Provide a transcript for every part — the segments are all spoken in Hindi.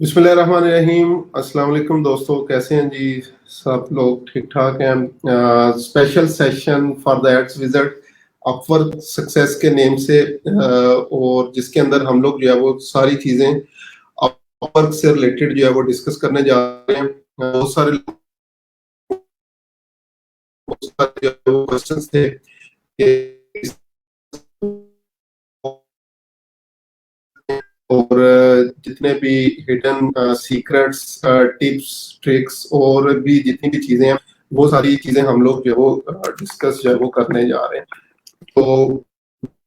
बिस्मिल्लाहिर्रहमानिर्रहीम। अस्सलाम वालेकुम दोस्तों, कैसे हैं जी? सब लोग ठीक ठाक हैं। Special session for the ads visit Upwork success के नेम से, और जिसके अंदर हम लोग जो है वो सारी चीजें अपवर्क से रिलेटेड जो है वो डिस्कस करने जा रहे हैं। बहुत सारे क्वेश्चंस थे कि और जितने भी हिडन सीक्रेट्स, टिप्स, ट्रिक्स और भी जितनी भी चीजें हैं, वो सारी चीजें हम लोग जो है वो डिस्कस जो है वो करने जा रहे हैं। तो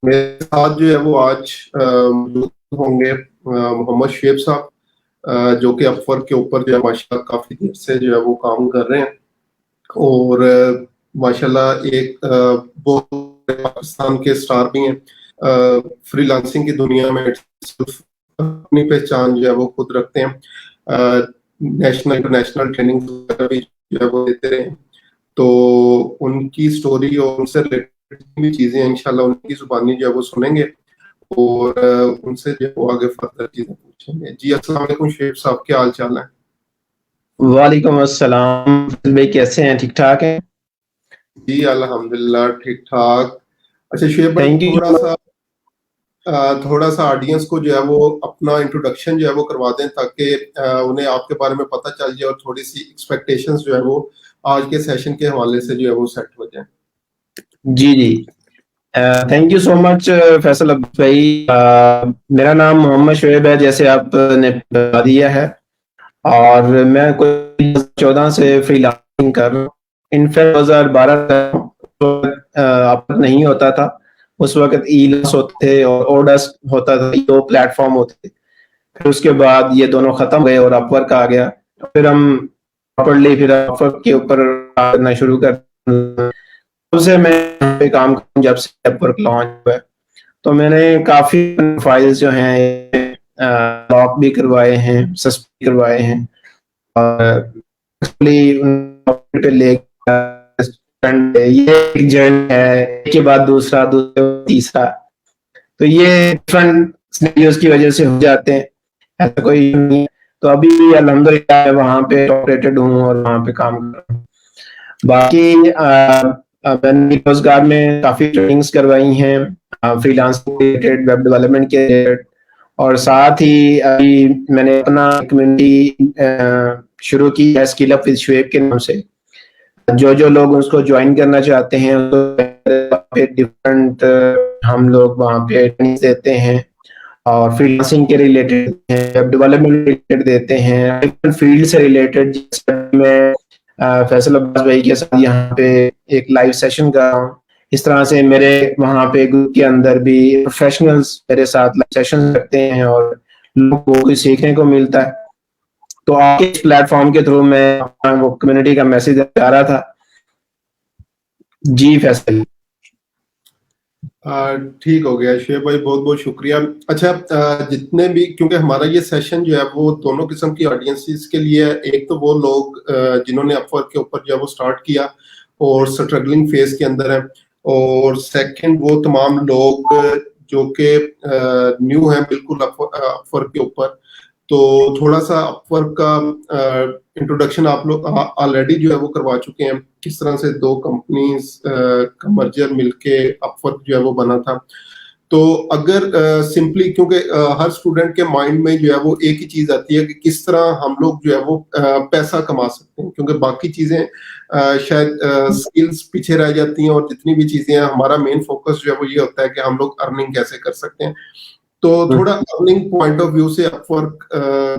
मेरे साथ जो है वो आज मौजूद होंगे मोहम्मद शुएब साहब, जो कि अपवर्क के ऊपर जो है माशाल्लाह काफी देर से जो है वो काम कर रहे हैं और माशाल्लाह एक वो पाकिस्तान के स्टार भी हैं। फ्रीलांसिंग की दुनिया में अपनी पहचान जो है वो खुद रखते हैं। नेशनल इंटरनेशनल ट्रेनिंग भी जो है वो देते रहे। तो उनकी स्टोरी और उनसे रिलेटेड भी चीजें इंशाल्लाह उनकी जुबानी जो है वो सुनेंगे और उनसे जो है वो आगे फर्दर चीजें पूछेंगे। जी अस्सलाम वालेकुम शुएब साहब, क्या हाल चाल है? वालेकुम अस्सलाम भाई, कैसे हैं? ठीक ठाक हैं जी अल्हम्दुलिल्लाह ठीक ठाक। अच्छा शुएब भाई, थैंक यू। थोड़ा सा ऑडियंस को जो है वो अपना इंट्रोडक्शन जो है वो करवा दें ताकि उन्हें आपके बारे में पता चल जाए और थोड़ी सी एक्सपेक्टेशंस जो है वो आज के सेशन के हवाले से जो है वो सेट हो जाए। जी जी, thank you so much Faisal Abbas भाई। मेरा नाम मोहम्मद शुएब है, जैसे आपने बता दिया है, और मैं कोई 14 से फ्रीलांसिंग कर रहा हूँ। इनफैक्ट 2012 अब तक नहीं होता था। उस वक्त ईलस होते थे और ओडस होता था, दो प्लेटफॉर्म होते थे। फिर उसके बाद ये दोनों खत्म गए और अपवर्क आ गया। फिर हम प्रॉपर्ली फिर अपवर्क के ऊपर करना शुरू कर। तब से मैं यहाँ पे काम कर, जब से अपवर्क लॉन्च हुआ है, तो मैंने काफी फाइल्स जो हैं लॉक भी करवाए हैं, सस्पेंड करवाए हैं, और ले ये एक जर्नी है, एक के बाद दूसरा, दूसरे बाद तीसरा। तो ये डिफरेंट सिनेरियोज की वजह से हो जाते हैं, ऐसा कोई नहीं है। तो अभी भी अल्हम्दुलिल्लाह मैं वहाँ पे ऑपरेटेड हूँ और वहाँ पे काम कर रहा हूँ। बाकी मैंने रोजगार में काफी ट्रेनिंग्स करवाई हैं, फ्रीलांसिंग रिलेटेड, वेब डेवलपमेंट के रिलेटेड, और साथ ही अभी मैंने अपना कम्युनिटी शुरू की है, स्किल अप विद शुएब के नाम से। जो जो लोग उसको ज्वाइन करना चाहते हैं, डिफरेंट हम लोग वहाँ पे ट्रेनिंग देते हैं, और फ्रीलांसिंग के रिलेटेड, वेब डेवलपमेंट रिलेटेड देते हैं, डिफरेंट फील्ड से रिलेटेड। मैं फैसल अब्बास भाई के साथ यहाँ पे एक लाइव सेशन कर रहा हूँ। इस तरह से मेरे वहाँ पे ग्रुप के अंदर भी प्रोफेशनल्स मेरे साथ लाइव सेशन करते हैं और लोगों को कुछ सीखने को मिलता है। तो आपके इस प्लेटफॉर्म के थ्रू मैं वो कम्युनिटी का मैसेज आ रहा था। जी फैसल। ठीक हो गया शुएब भाई, बहुत बहुत शुक्रिया। अच्छा, जितने भी, क्योंकि हमारा ये सेशन जो है वो दोनों किस्म की ऑडियंसेस के लिए है। एक तो वो लोग जिन्होंने अपवर्क के ऊपर जो है वो स्टार्ट किया और स्ट्रगलिंग फेज के अंदर है, और सेकंड वो तमाम लोग जो कि न्यू हैं बिल्कुल अपवर्क के ऊपर। तो थोड़ा सा अपवर्क का इंट्रोडक्शन आप लोग ऑलरेडी जो है वो करवा चुके हैं, किस तरह से दो कंपनीज का मर्जर मिलके अपवर्क जो है वो बना था। तो अगर सिंपली, क्योंकि हर स्टूडेंट के माइंड में जो है वो एक ही चीज आती है कि किस तरह हम लोग जो है वो पैसा कमा सकते हैं, क्योंकि बाकी चीजें शायद स्किल्स पीछे रह जाती हैं, और जितनी भी चीजें हैं हमारा मेन फोकस जो है वो ये होता है कि हम लोग अर्निंग कैसे कर सकते हैं। तो थोड़ा अर्निंग पॉइंट ऑफ व्यू से अपवर्क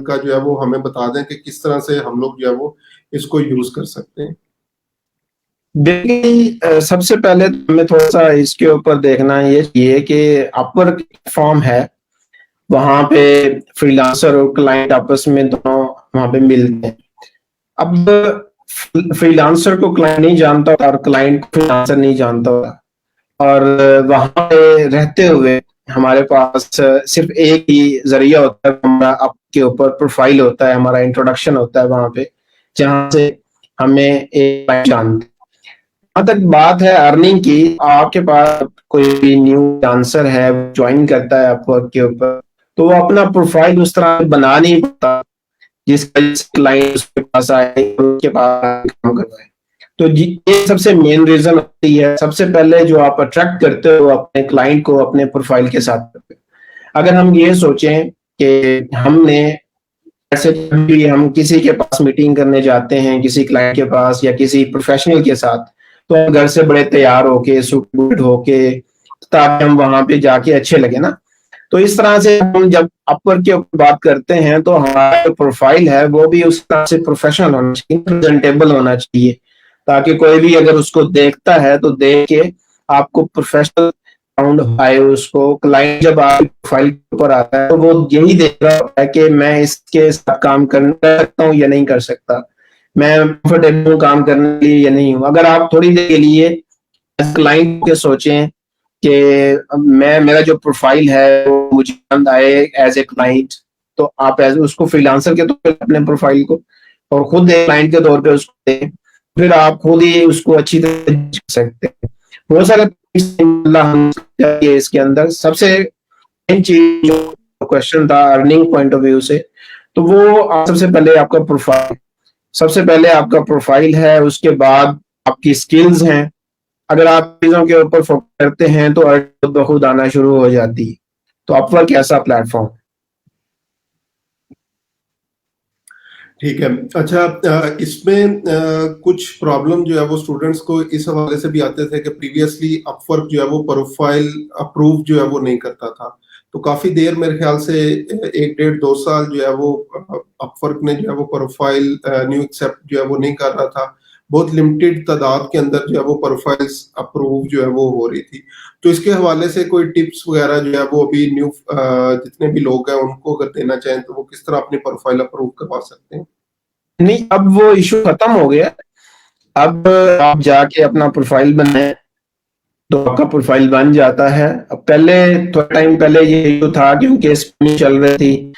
का जो है वो हमें बता दें कि किस तरह से हम लोग जो है वो इसको यूज कर सकते हैं। देखिए, सबसे पहले तो हमें थोड़ा सा इसके ऊपर देखना ये कि अपवर्क फॉर्म है, वहां पे फ्रीलांसर और क्लाइंट आपस में दोनों वहां पे मिलते हैं। अब फ्रीलांसर को क्लाइंट नहीं जानता होता और क्लाइंट को फ्रीलांसर नहीं जानता होता, और वहां पे रहते हुए हमारे पास सिर्फ एक ही जरिया होता है, हमारा आपके ऊपर प्रोफाइल होता है, हमारा इंट्रोडक्शन होता है वहां पे, जहां से हमें एक जानते। जहां तक बात है अर्निंग की, आपके पास कोई भी न्यू डांसर है, ज्वाइन करता है अपवर्क के ऊपर, तो वो अपना प्रोफाइल उस तरह बना नहीं पाता जिसका क्लाइंट उसके पास आए और उसके पास काम करवाए। तो ये सबसे मेन रीजन होती है। सबसे पहले जो आप अट्रैक्ट करते हो अपने क्लाइंट को अपने प्रोफाइल के साथ, अगर हम ये सोचें कि हमने ऐसे भी हम किसी के पास मीटिंग करने जाते हैं, किसी क्लाइंट के पास या किसी प्रोफेशनल के साथ, तो हम घर से बड़े तैयार होके सूट बूट होके, ताकि हम वहां पे जाके अच्छे लगे ना। तो इस तरह से हम जब अपवर्क के ऊपर बात करते हैं तो हमारा जो प्रोफाइल है वो भी उस तरह से प्रोफेशनल होना चाहिए, प्रेजेंटेबल होना चाहिए, ताकि कोई भी अगर उसको देखता है तो देख के आपको प्रोफेशनल साउंड आए। उसको क्लाइंट जब आपकी प्रोफाइल के ऊपर आता है तो वो यही देख रहा होता है कि मैं इसके साथ काम कर सकता हूँ या नहीं कर सकता, मैं कंफर्टेबल हूँ काम करने के लिए या नहीं हूँ। अगर आप थोड़ी देर के लिए क्लाइंट के सोचें कि मैं मेरा जो प्रोफाइल है वो मुझे पसंद आए एज ए क्लाइंट, तो आप एज उसको फ्रीलांसर के तौर पे अपने प्रोफाइल को और खुद एक क्लाइंट के तौर पे उसको दें, फिर आप खुद ही उसको अच्छी तरह जज कर सकते हैं। बहुत सारे इसके अंदर सबसे मेन चीज जो क्वेश्चन था अर्निंग पॉइंट ऑफ व्यू से, तो वो सबसे पहले आपका प्रोफाइल, सबसे पहले आपका प्रोफाइल है, उसके बाद आपकी स्किल्स हैं। अगर आप चीजों के ऊपर फोकस करते हैं तो अर्निंग खुद ब खुद आना शुरू हो जाती है। तो अपवर्क ऐसा प्लेटफॉर्म। ठीक है। अच्छा, इसमें कुछ प्रॉब्लम जो है वो स्टूडेंट्स को इस हवाले से भी आते थे कि प्रीवियसली अपवर्क जो है वो प्रोफाइल अप्रूव जो है वो नहीं करता था। तो काफी देर मेरे ख्याल से 1 डेढ़ 2 साल जो है वो अपवर्क ने जो है वो प्रोफाइल न्यू एक्सेप्ट जो है वो नहीं कर रहा था। बहुत लिमिटेड तादाद के अंदर जो है वो प्रोफाइल्स अप्रूव जो है वो हो रही थी। तो इसके हवाले से कोई टिप्स वगैरह जो है वो अभी न्यू जितने भी लोग हैं उनको अगर देना चाहें तो वो किस तरह अपनी प्रोफाइल अप्रूव करवा सकते हैं? नहीं, अब वो इशू खत्म हो गया। अब आप जाके अपना प्रोफाइल बनाए तो आपका प्रोफाइल बन जाता है। अब पहले थोड़ा टाइम पहले ये इशू था क्योंकि स्पैमिंग चल रही थी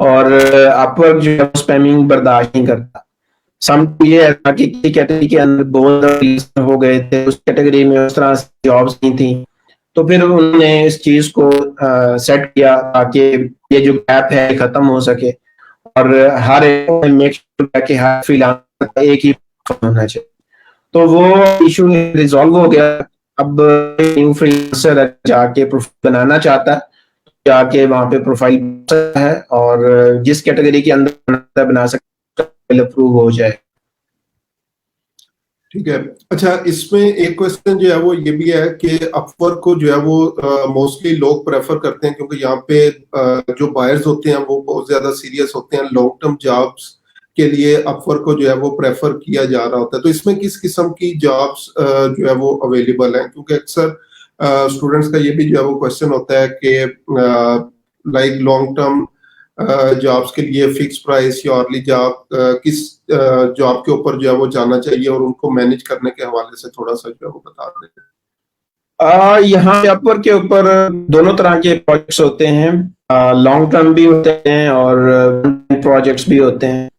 और अपवर्क जो है स्पैमिंग बर्दाश्त नहीं करता। सम ये था कि किसी कैटेगरी के अंदर बहुत हो गए थे, उस कैटेगरी में उस तरह से जॉब्स नहीं थी, तो फिर उन्होंने इस चीज को सेट किया ताकि ये जो गैप है खत्म हो सके और हर एक मेक श्योर कि हर फ्रीलांसर एक ही होना चाहिए। तो वो इशू रिजॉल्व हो गया। अब न्यू फ्रीलांसर जाके प्रोफाइल बनाना चाहता है जाके वहां पे प्रोफाइल है और जिस कैटेगरी के अंदर बना सकता है अप्रूव हो जाए। ठीक है। अच्छा, इसमें एक क्वेश्चन जो है वो ये भी है कि अपवर्क को जो है वो मोस्टली लोग प्रेफर करते हैं क्योंकि यहाँ पे जो बायर्स होते हैं वो बहुत ज्यादा सीरियस होते हैं। लॉन्ग टर्म जॉब्स के लिए अपवर्क को जो है वो प्रेफर किया जा रहा होता है। तो इसमें किस किस्म की जॉब्स जो है वो अवेलेबल है? क्योंकि अक्सर स्टूडेंट्स का ये भी जो है वो क्वेश्चन होता है कि लाइक लॉन्ग टर्म जॉब्स के लिए फिक्स प्राइस या अर्ली जॉब, किस जॉब के ऊपर जो है वो जाना चाहिए और उनको मैनेज करने के हवाले से थोड़ा सा जो है वो बता दें। यहाँ पे अपवर्क के ऊपर दोनों तरह के प्रोजेक्ट्स होते हैं, लॉन्ग टर्म भी होते हैं और प्रोजेक्ट्स भी होते हैं।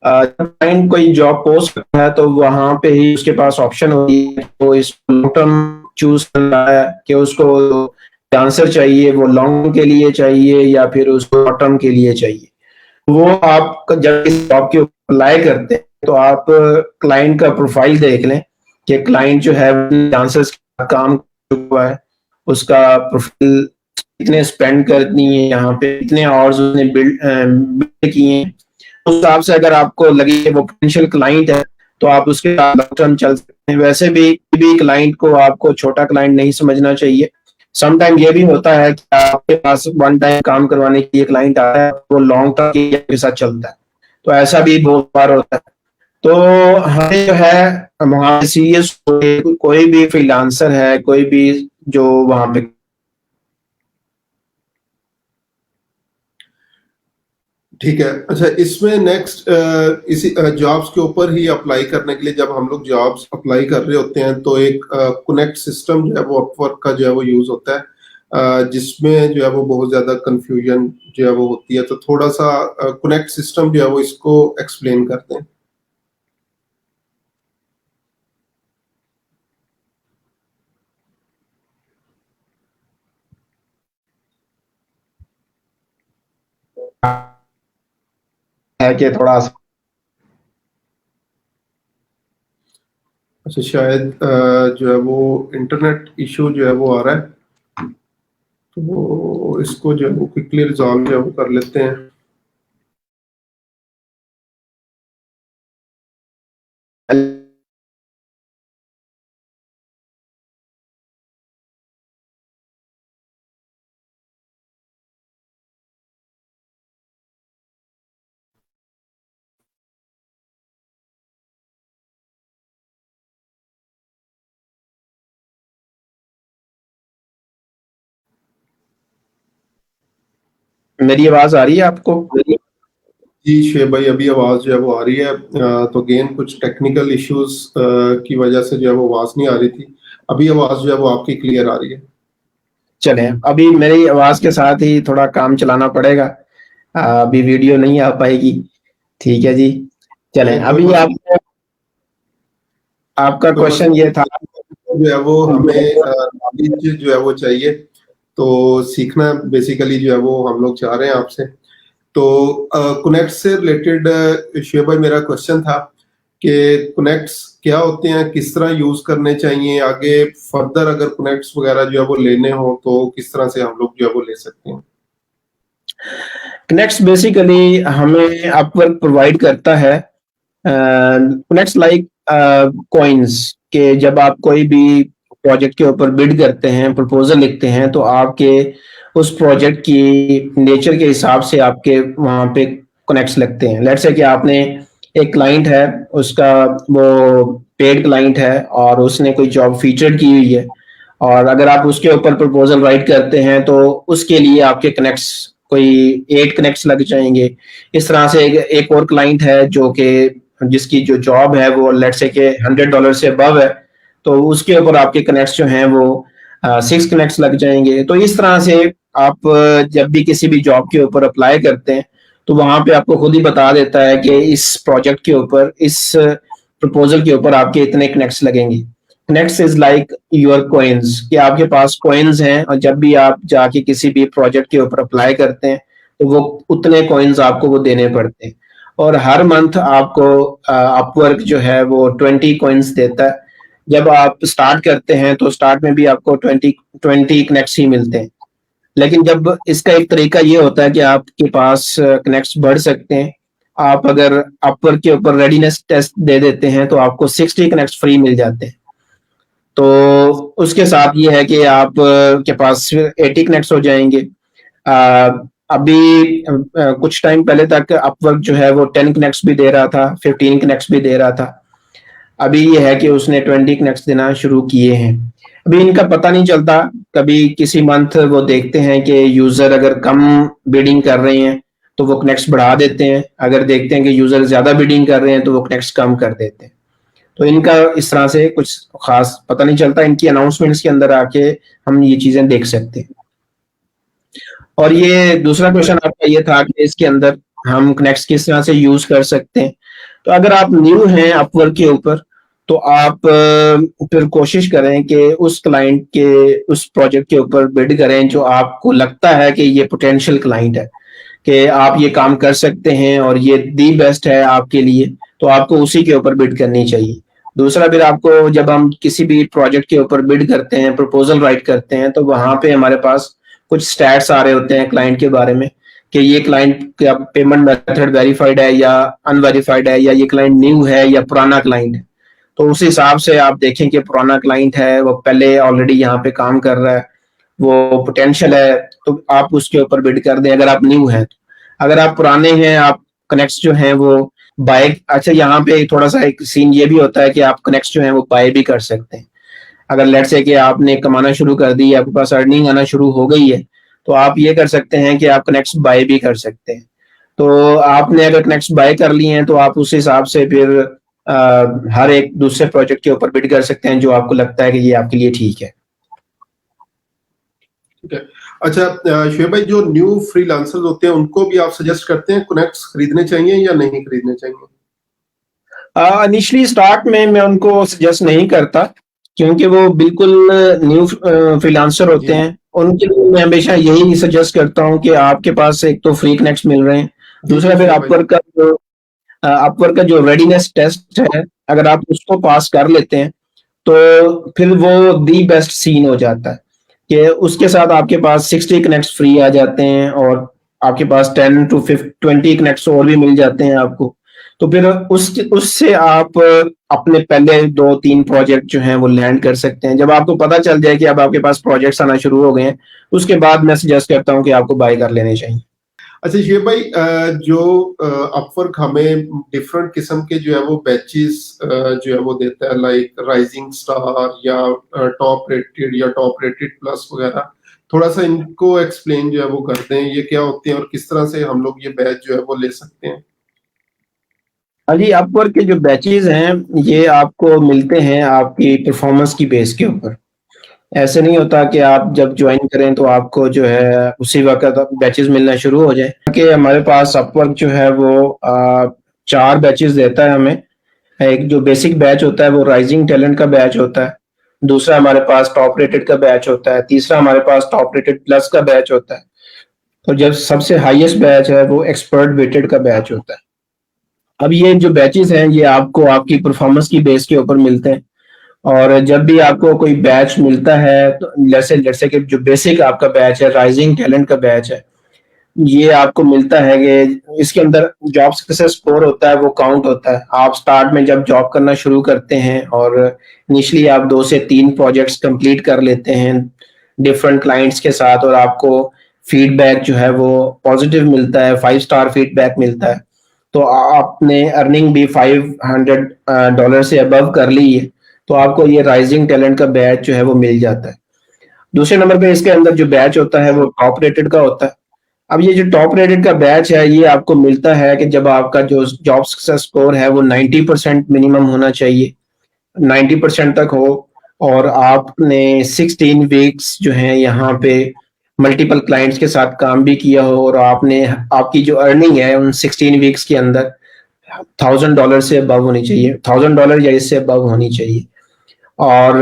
क्लाइंट कोई जॉब पोस्ट करता है तो वहां पे ही उसके पास ऑप्शन होती है तो इस लॉन्ग टर्म चूज करना है कि उसको आंसर चाहिए वो लॉन्ग के लिए चाहिए या फिर उसको शॉर्ट टर्म के लिए चाहिए। वो आप जब इस जॉब के अप्लाई करते हैं तो आप क्लाइंट का प्रोफाइल देख लें कि क्लाइंट जो है आंसर्स का काम हुआ है, उसका प्रोफाइल कितने स्पेंड करनी है, यहाँ पे कितने आवर्स उसने बिल्ड किए हैं। उस हिसाब से अगर आपको लगे वो पोटेंशियल क्लाइंट है तो आप उसके साथ लॉन्ग टर्म चल सकते हैं। वैसे भी क्लाइंट को आपको छोटा क्लाइंट नहीं समझना चाहिए। समटाइम ये भी होता है कि आपके पास वन टाइम काम करवाने के लिए क्लाइंट आता है, वो लॉन्ग टर्म के साथ चलता है, तो ऐसा भी बहुत बार होता है। तो हमें जो है वहाँ सीरियस कोई भी फ्रीलांसर है, कोई भी जो वहां पे ठीक है। अच्छा, इसमें नेक्स्ट इसी जॉब्स के ऊपर ही अप्लाई करने के लिए जब हम लोग जॉब्स अप्लाई कर रहे होते हैं तो एक कनेक्ट सिस्टम जो है वो अपवर्क का जो है वो यूज होता है, जिसमें जो है वो बहुत ज्यादा कंफ्यूजन जो है वो होती है। तो थोड़ा सा कनेक्ट सिस्टम जो है वो इसको एक्सप्लेन करते हैं। है कि थोड़ा अच्छा, शायद जो है वो इंटरनेट इशू जो है वो आ रहा है, तो इसको जो है वो क्विकली रिजॉल्व जो है वो कर लेते हैं। मेरी आवाज आ रही है आपको? जी शेख भाई, अभी आवाज जो है वो आ रही है। तो अगेन कुछ टेक्निकल इश्यूज की वजह से जो है वो आवाज नहीं आ रही थी। अभी आवाज जो है वो आपकी क्लियर आ रही है। चले, अभी मेरी आवाज के साथ ही थोड़ा काम चलाना पड़ेगा, अभी वीडियो नहीं आ पाएगी। ठीक है जी, चलें। कोई अभी मसला आपको आपका कोई क्वेश्चन ये था मसला जो है वो हमें नॉलेज जो है वो चाहिए, तो सीखना बेसिकली जो है वो हम लोग चाह रहे हैं आपसे। तो कनेक्ट से रिलेटेड शेख भाई मेरा क्वेश्चन था कि कनेक्ट्स क्या होते हैं, किस तरह यूज करने चाहिए, आगे फर्दर अगर कनेक्ट्स वगैरह जो है वो लेने हो तो किस तरह से हम लोग जो है वो ले सकते हैं। कनेक्ट्स बेसिकली हमें अपवर्क प्रोवाइड करता है कनेक्ट्स लाइक कॉइन्स, के जब आप कोई भी प्रोजेक्ट के ऊपर बिड करते हैं, प्रपोजल लिखते हैं, तो आपके उस प्रोजेक्ट की नेचर के हिसाब से आपके वहां पे कनेक्ट्स लगते हैं। लेट्स से कि आपने एक क्लाइंट है, उसका वो पेड क्लाइंट है और उसने कोई जॉब फीचर की हुई है, और अगर आप उसके ऊपर प्रपोजल राइट करते हैं तो उसके लिए आपके कनेक्ट्स कोई 8 कनेक्ट्स लग जाएंगे। इस तरह से एक और क्लाइंट है जो कि जिसकी जो जॉब है वो लेट्स से कि $100 से अबव है, तो उसके ऊपर आपके कनेक्ट्स जो हैं वो 6 कनेक्ट्स लग जाएंगे। तो इस तरह से आप जब भी किसी भी जॉब के ऊपर अप्लाई करते हैं तो वहां पे आपको खुद ही बता देता है कि इस प्रोजेक्ट के ऊपर, इस प्रपोजल के ऊपर आपके इतने कनेक्ट्स लगेंगे। Connects is like your coins, कि आपके पास कॉइन्स हैं और जब भी आप जाके किसी भी प्रोजेक्ट के ऊपर अप्लाई करते हैं तो वो उतने कॉइन्स आपको वो देने पड़ते हैं। और हर मंथ आपको अपवर्क जो है वो 20 कॉइन्स देता है। जब आप स्टार्ट करते हैं तो स्टार्ट में भी आपको 20 कनेक्ट्स ही मिलते हैं, लेकिन जब इसका एक तरीका ये होता है कि आपके पास कनेक्ट्स बढ़ सकते हैं। आप अगर अपवर्क के ऊपर रेडीनेस टेस्ट दे देते हैं तो आपको 60 कनेक्ट्स फ्री मिल जाते हैं। तो उसके साथ ये है कि आप के पास 80 कनेक्ट्स हो जाएंगे। अभी कुछ टाइम पहले तक अपवर्क जो है वो 10 कनेक्ट्स भी दे रहा था, 15 कनेक्ट्स भी दे रहा था। अभी ये है कि उसने 20 कनेक्ट्स देना शुरू किए हैं। अभी इनका पता नहीं चलता, कभी किसी मंथ वो देखते हैं कि यूजर अगर कम बिडिंग कर रहे हैं तो वो कनेक्ट्स बढ़ा देते हैं, अगर देखते हैं कि यूजर ज्यादा बिडिंग कर रहे हैं तो वो कनेक्ट्स कम कर देते हैं। तो इनका इस तरह से कुछ खास पता नहीं चलता, इनकी अनाउंसमेंट्स के अंदर आके हम ये चीजें देख सकते हैं। और ये दूसरा क्वेश्चन आपका ये था कि इसके अंदर हम कनेक्ट्स किस तरह से यूज कर सकते हैं। तो अगर आप न्यू हैं अपवर्क के ऊपर तो आप फिर कोशिश करें कि उस क्लाइंट के उस प्रोजेक्ट के ऊपर बिड करें जो आपको लगता है कि ये पोटेंशियल क्लाइंट है, कि आप ये काम कर सकते हैं और ये दी बेस्ट है आपके लिए, तो आपको उसी के ऊपर बिड करनी चाहिए। दूसरा, फिर आपको जब हम किसी भी प्रोजेक्ट के ऊपर बिड करते हैं, प्रपोजल राइट करते हैं, तो वहां पे हमारे पास कुछ स्टैट्स आ रहे होते हैं क्लाइंट के बारे में, कि ये क्लाइंट का पेमेंट मेथड वेरीफाइड है या अनवेरीफाइड है, या ये क्लाइंट न्यू है या पुराना क्लाइंट है। तो उस हिसाब से आप देखें कि पुराना क्लाइंट है, वो पहले ऑलरेडी यहाँ पे काम कर रहा है, वो पोटेंशियल है, तो आप उसके ऊपर बिड कर दें अगर आप न्यू हैं। अगर आप पुराने हैं, आप कनेक्ट्स जो हैं वो बाय, अच्छा यहाँ पे थोड़ा सा एक सीन ये भी होता है कि आप कनेक्ट्स जो हैं वो बाय भी कर सकते हैं। अगर लेट्स से कि आपने कमाना शुरू कर दी, आपके पास अर्निंग आना शुरू हो गई है, तो आप ये कर सकते हैं कि आप कनेक्ट्स बाय भी कर सकते हैं। तो आपने अगर कनेक्ट्स बाय कर लिए हैं तो आप उस हिसाब से फिर हर एक दूसरे प्रोजेक्ट के ऊपर बिड कर सकते हैं जो आपको लगता है कि ये आपके लिए ठीक है। ठीक है। अच्छा शुएब भाई, जो न्यू फ्रीलांसर्स होते हैं उनको भी आप सजेस्ट करते हैं कनेक्ट्स खरीदने चाहिए या नहीं खरीदने चाहिए? इनिशियली स्टार्ट में मैं उनको सजेस्ट नहीं करता, क्योंकि वो बिल्कुल न्यू फ्रीलांसर होते जी हैं। उनके लिए मैं हमेशा यही सजेस्ट करता हूँ कि आपके पास एक तो फ्री कनेक्ट्स मिल रहे हैं, दूसरा फिर अपवर्क का जो रेडीनेस टेस्ट है, अगर आप उसको पास कर लेते हैं तो फिर वो दी बेस्ट सीन हो जाता है कि उसके साथ आपके पास 60 कनेक्ट्स फ्री आ जाते हैं और आपके पास 10 to 20 कनेक्ट्स और भी मिल जाते हैं आपको। तो फिर उससे आप अपने पहले 2-3 प्रोजेक्ट जो हैं वो लैंड कर सकते हैं। जब आपको पता चल जाए कि अब आपके पास प्रोजेक्ट्स आना शुरू हो गए हैं, उसके बाद मैं सजेस्ट करता हूं कि आपको बाय कर लेने चाहिए। अच्छा शेख भाई, जो अपवर्क हमें डिफरेंट किस्म के जो है वो बैचेस जो है वो देता है, लाइक राइजिंग स्टार या टॉप रेटेड या टॉप रेटेड प्लस वगैरह, थोड़ा सा इनको एक्सप्लेन जो है वो करते हैं, ये क्या होते हैं और किस तरह से हम लोग ये बैच जो है वो ले सकते हैं। अभी अपवर्क के जो बैचेस हैं ये आपको मिलते हैं आपकी परफॉर्मेंस की बेस के ऊपर। ऐसे नहीं होता कि आप जब ज्वाइन करें तो आपको जो है उसी वक्त बैचेस मिलना शुरू हो जाए। कि हमारे पास अपवर्क जो है वो 4 बैचेस देता है हमें। एक जो बेसिक बैच होता है वो राइजिंग टैलेंट का बैच होता है, दूसरा हमारे पास टॉप रेटेड का बैच होता है, तीसरा हमारे पास टॉप रेटेड प्लस का बैच होता है, और जब सबसे हाईएस्ट बैच है वो एक्सपर्ट वेटेड का बैच होता है। अब ये जो बैचेस हैं ये आपको आपकी परफॉर्मेंस की बेस के ऊपर मिलते हैं, और जब भी आपको कोई बैच मिलता है तो जैसे कि जो बेसिक आपका बैच है राइजिंग टैलेंट का बैच है, ये आपको मिलता है कि इसके अंदर जॉब सक्सेस स्कोर होता है, वो काउंट होता है। आप स्टार्ट में जब जॉब करना शुरू करते हैं और इनिशियली आप 2 से 3 प्रोजेक्ट्स कंप्लीट कर लेते हैं डिफरेंट क्लाइंट्स के साथ, और आपको फीडबैक जो है वो पॉजिटिव मिलता है, 5 स्टार फीडबैक मिलता है, तो आपने अर्निंग भी $500 से अबव कर ली है, तो आपको ये राइजिंग टैलेंट का बैच जो है वो मिल जाता है। दूसरे नंबर पे इसके अंदर जो बैच होता है वो टॉप रेटेड का होता है। अब ये जो टॉप रेटेड का बैच है ये आपको मिलता है कि जब आपका जो जॉब सक्सेस स्कोर है वो 90% मिनिमम होना चाहिए, 90% तक हो, और आपने 16 वीक्स जो है यहाँ पे मल्टीपल क्लाइंट्स के साथ काम भी किया हो, और आपने आपकी जो अर्निंग है उन 16 वीक्स के अंदर $1000 से अबव होनी चाहिए, $1000 या इससे अबव होनी चाहिए। और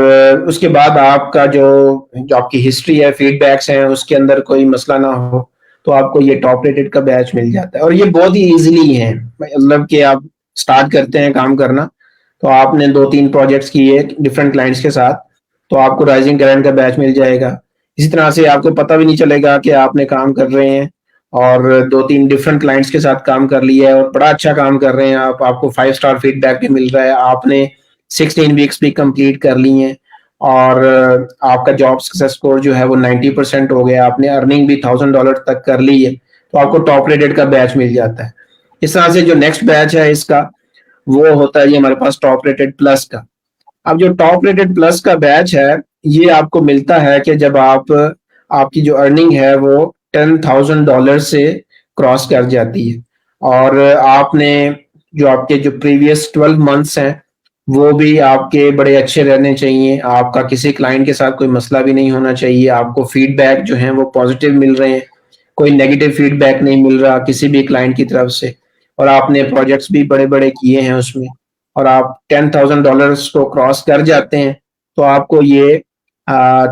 उसके बाद आपका जो आपकी हिस्ट्री है, फीडबैक्स हैं, उसके अंदर कोई मसला ना हो, तो आपको ये टॉप रेटेड का बैच मिल जाता है। और ये बहुत ही इजीली है, मतलब कि आप स्टार्ट करते हैं काम करना, तो आपने 2-3 प्रोजेक्ट्स किए डिफरेंट क्लाइंट्स के साथ, तो आपको राइजिंग टैलेंट का बैच मिल जाएगा। इसी तरह से आपको पता भी नहीं चलेगा कि आपने काम कर रहे हैं और 2-3 डिफरेंट क्लाइंट्स के साथ काम कर लिया है और बड़ा अच्छा काम कर रहे हैं आप, आपको 5 स्टार फीडबैक भी मिल रहा है, आपने 16 वीक्स भी कंप्लीट कर ली हैं, और आपका जॉब सक्सेस स्कोर जो है वो 90% हो गया, आपने अर्निंग भी $1000 तक कर ली है, तो आपको टॉप रेटेड का बैच मिल जाता है। इस तरह से जो नेक्स्ट बैच है इसका वो होता है ये हमारे पास टॉप रेटेड प्लस का। अब जो टॉप रेटेड प्लस का बैच है ये आपको मिलता है कि जब आपकी जो अर्निंग है वो $10,000 से क्रॉस कर जाती है, और आपने जो आपके जो प्रीवियस 12 मंथ्स हैं वो भी आपके बड़े अच्छे रहने चाहिए, आपका किसी क्लाइंट के साथ कोई मसला भी नहीं होना चाहिए, आपको फीडबैक जो है वो पॉजिटिव मिल रहे हैं, कोई नेगेटिव फीडबैक नहीं मिल रहा किसी भी क्लाइंट की तरफ से, और आपने प्रोजेक्ट्स भी बड़े बड़े किए हैं उसमें, और आप $10,000 को क्रॉस कर जाते हैं, तो आपको ये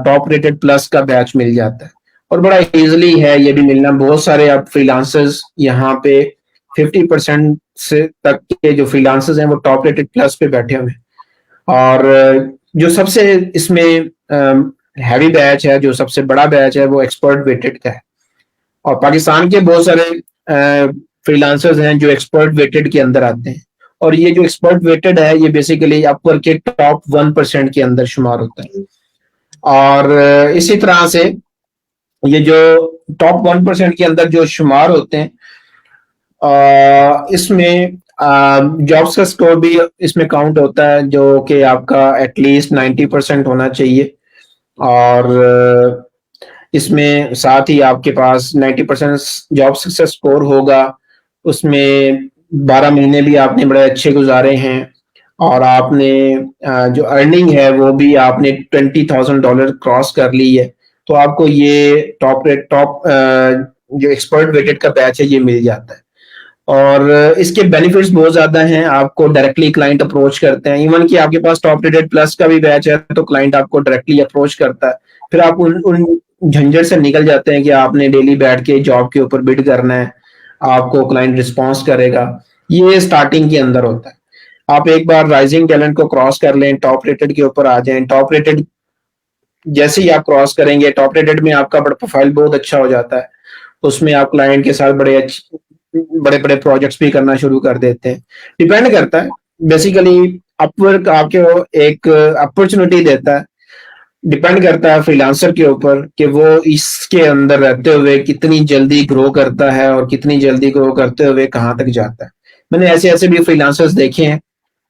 टॉप रेटेड प्लस का बैच मिल जाता है। और बड़ा इजीली है ये भी मिलना, बहुत सारे अब फ्रीलांसर्स यहाँ पे 50% से तक के जो फ्रीलांसर्स हैं वो टॉप रेटेड प्लस पे बैठे हुए हैं। और जो सबसे इसमें हैवी बैच है, जो सबसे बड़ा बैच है, वो एक्सपर्ट वेटेड का है, और पाकिस्तान के बहुत सारे फ्रीलांसर्स हैं जो एक्सपर्ट वेटेड के अंदर आते हैं, और ये जो एक्सपर्ट वेटेड है ये बेसिकली अपवर्क के टॉप 1% के अंदर शुमार होता है। और इसी तरह से ये जो टॉप 1% के अंदर जो शुमार होते हैं इसमें जॉब्स का स्कोर भी इसमें काउंट होता है, जो कि आपका एटलीस्ट 90% होना चाहिए, और इसमें साथ ही आपके पास 90% जॉब सक्सेस स्कोर होगा, उसमें 12 महीने भी आपने बड़े अच्छे गुजारे हैं, और आपने जो अर्निंग है वो भी आपने $20,000 क्रॉस कर ली है, तो आपको ये टॉप जो एक्सपर्ट वेटेड का बैच है ये मिल जाता है। और इसके बेनिफिट्स बहुत ज्यादा हैं, आपको डायरेक्टली क्लाइंट अप्रोच करते हैं, इवन कि आपके पास टॉप रेटेड प्लस का भी बैच है तो क्लाइंट आपको डायरेक्टली अप्रोच करता है, फिर आप उन झंझट से निकल जाते हैं कि आपने डेली बैठ के जॉब के ऊपर बिड करना है, आपको क्लाइंट रिस्पॉन्स करेगा। ये स्टार्टिंग के अंदर होता है। आप एक बार राइजिंग टैलेंट को क्रॉस कर लें, टॉप रेटेड के ऊपर आ जाएं, टॉप रेटेड जैसे ही आप क्रॉस करेंगे, टॉप रेटेड में आपका प्रोफाइल बहुत अच्छा हो जाता है। उसमें आप क्लाइंट के साथ बड़े बड़े प्रोजेक्ट्स भी करना शुरू कर देते हैं। डिपेंड करता है, बेसिकली अपवर्क आपको एक अपॉर्चुनिटी देता है। डिपेंड करता है फ्रीलांसर के ऊपर कि वो इसके अंदर रहते हुए कितनी जल्दी ग्रो करता है और कितनी जल्दी ग्रो करते हुए कहाँ तक जाता है। मैंने ऐसे ऐसे भी फ्रीलांसर्स देखे हैं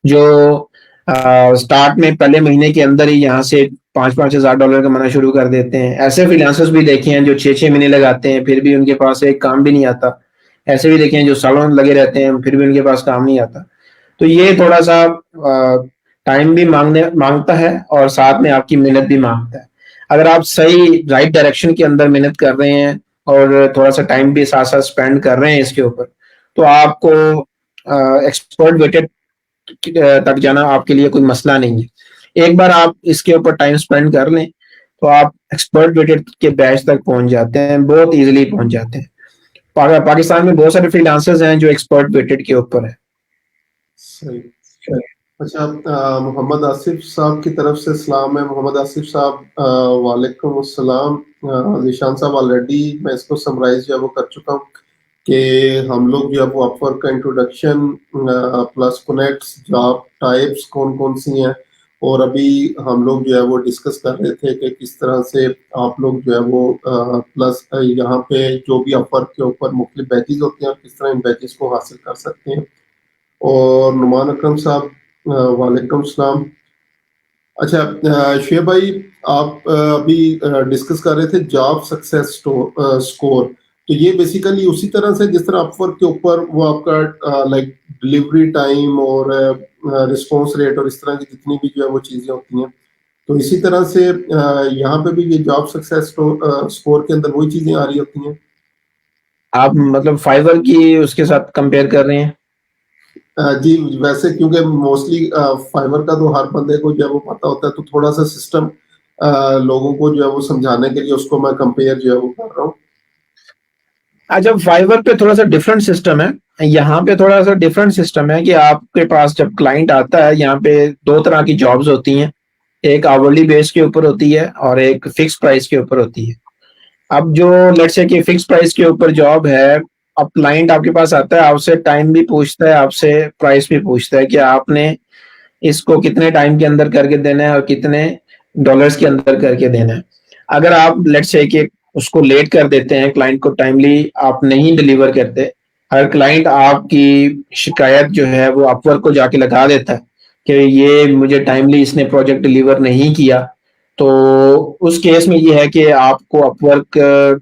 जो स्टार्ट में पहले महीने के अंदर ही यहाँ से 5-5 हज़ार डॉलर कमाना शुरू कर देते हैं। ऐसे फ्रीलांसर्स भी देखे हैं जो 6-6 महीने लगाते हैं फिर भी उनके पास एक काम भी नहीं आता। ऐसे भी देखे हैं जो सालों लगे रहते हैं फिर भी उनके पास काम नहीं आता। तो ये थोड़ा सा टाइम भी मांगता है और साथ में आपकी मेहनत भी मांगता है। अगर आप सही राइट डायरेक्शन के अंदर मेहनत कर रहे हैं और थोड़ा सा टाइम भी साथ साथ स्पेंड कर रहे हैं इसके ऊपर, तो आपको एक्सपर्ट वेटेड तक जाना आपके लिए कोई मसला नहीं है। एक बार आप इसके ऊपर टाइम स्पेंड कर लें तो आप एक्सपर्ट वेटेड के बैच तक पहुंच जाते हैं, बहुत इजीली पहुंच जाते हैं। पाकिस्तान में बहुत सारे फ्रीलांसर्स हैं जो एक्सपर्ट वेटेड के ऊपर है। सही। अच्छा, मोहम्मद आसिफ साहब की तरफ से सलाम है। मोहम्मद आसिफ साहब, वालेकुम अस्सलाम। निशान साहब ऑलरेडी मैं इसको समराइज जो है वो कर चुका हूँ कि हम लोग जो है वो अपवर्क का introduction plus connects job types कौन कौन सी हैं, और अभी हम लोग जो है वो डिस्कस कर रहे थे कि किस तरह से आप लोग जो है वो प्लस यहाँ पे जो भी अपवर्क के ऊपर मुख्तलिफ बैचेज होते हैं और किस तरह इन बैचेज को हासिल कर सकते हैं। और नुमान अकरम साहब, वालेकुम सलाम। अच्छा, शेख भाई, आप अभी डिस्कस कर रहे थे जॉब सक्सेस स्कोर, तो ये बेसिकली उसी तरह से जिस तरह अपवर्क के ऊपर वो आपका लाइक डिलीवरी टाइम और रिस्पांस रेट और इस तरह की जितनी भी जो है वो चीजें होती हैं, तो इसी तरह से यहाँ पे भी ये जॉब सक्सेस स्कोर के अंदर वही चीजें आ रही होती हैं। आप मतलब फाइवर की उसके साथ कंपेयर कर रहे हैं? जी, वैसे क्योंकि मोस्टली फाइवर का तो हर बंदे को जो है वो पता होता है, तो थोड़ा सा सिस्टम लोगों को जो है वो समझाने के लिए उसको मैं कंपेयर जो है वो कर रहा हूँ। अच्छा, फाइवर पे थोड़ा सा डिफरेंट सिस्टम है, यहाँ पे थोड़ा सा डिफरेंट सिस्टम है कि आपके पास जब क्लाइंट आता है, यहाँ पे दो तरह की जॉब्स होती हैं। एक आवरली बेस के ऊपर होती है और एक फिक्स प्राइस के ऊपर होती है। अब जो लेट्स से कि फिक्स प्राइस के ऊपर जॉब है, अब क्लाइंट आपके पास आता है, आपसे टाइम भी पूछता है, आपसे प्राइस भी पूछता है कि आपने इसको कितने टाइम के अंदर करके देना है और कितने डॉलर्स के अंदर करके देना है। अगर आप लेट्स से कि उसको लेट कर देते हैं, क्लाइंट को टाइमली आप नहीं डिलीवर करते, अगर क्लाइंट आपकी शिकायत जो है वो अपवर्क को जाके लगा देता है कि ये मुझे टाइमली इसने प्रोजेक्ट डिलीवर नहीं किया, तो उस केस में ये है कि आपको अपवर्क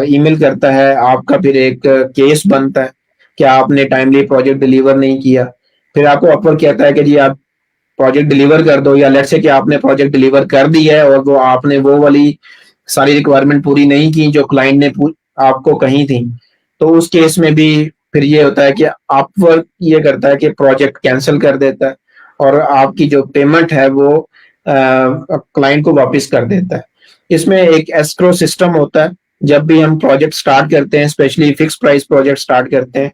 ईमेल करता है, आपका फिर एक केस बनता है कि आपने टाइमली प्रोजेक्ट डिलीवर नहीं किया। फिर आपको अपवर्क कहता है कि जी आप प्रोजेक्ट डिलीवर कर दो, या लेट्स से कि आपने प्रोजेक्ट डिलीवर कर दी है और वो आपने वो वाली सारी रिक्वायरमेंट पूरी नहीं की जो क्लाइंट ने आपको कही थी, तो उस केस में भी फिर ये होता है कि अपवर्क ये करता है कि प्रोजेक्ट कैंसिल कर देता है और आपकी जो पेमेंट है वो क्लाइंट को वापस कर देता है। इसमें एक एस्क्रो सिस्टम होता है। जब भी हम प्रोजेक्ट स्टार्ट करते हैं, specially fix price project start करते हैं,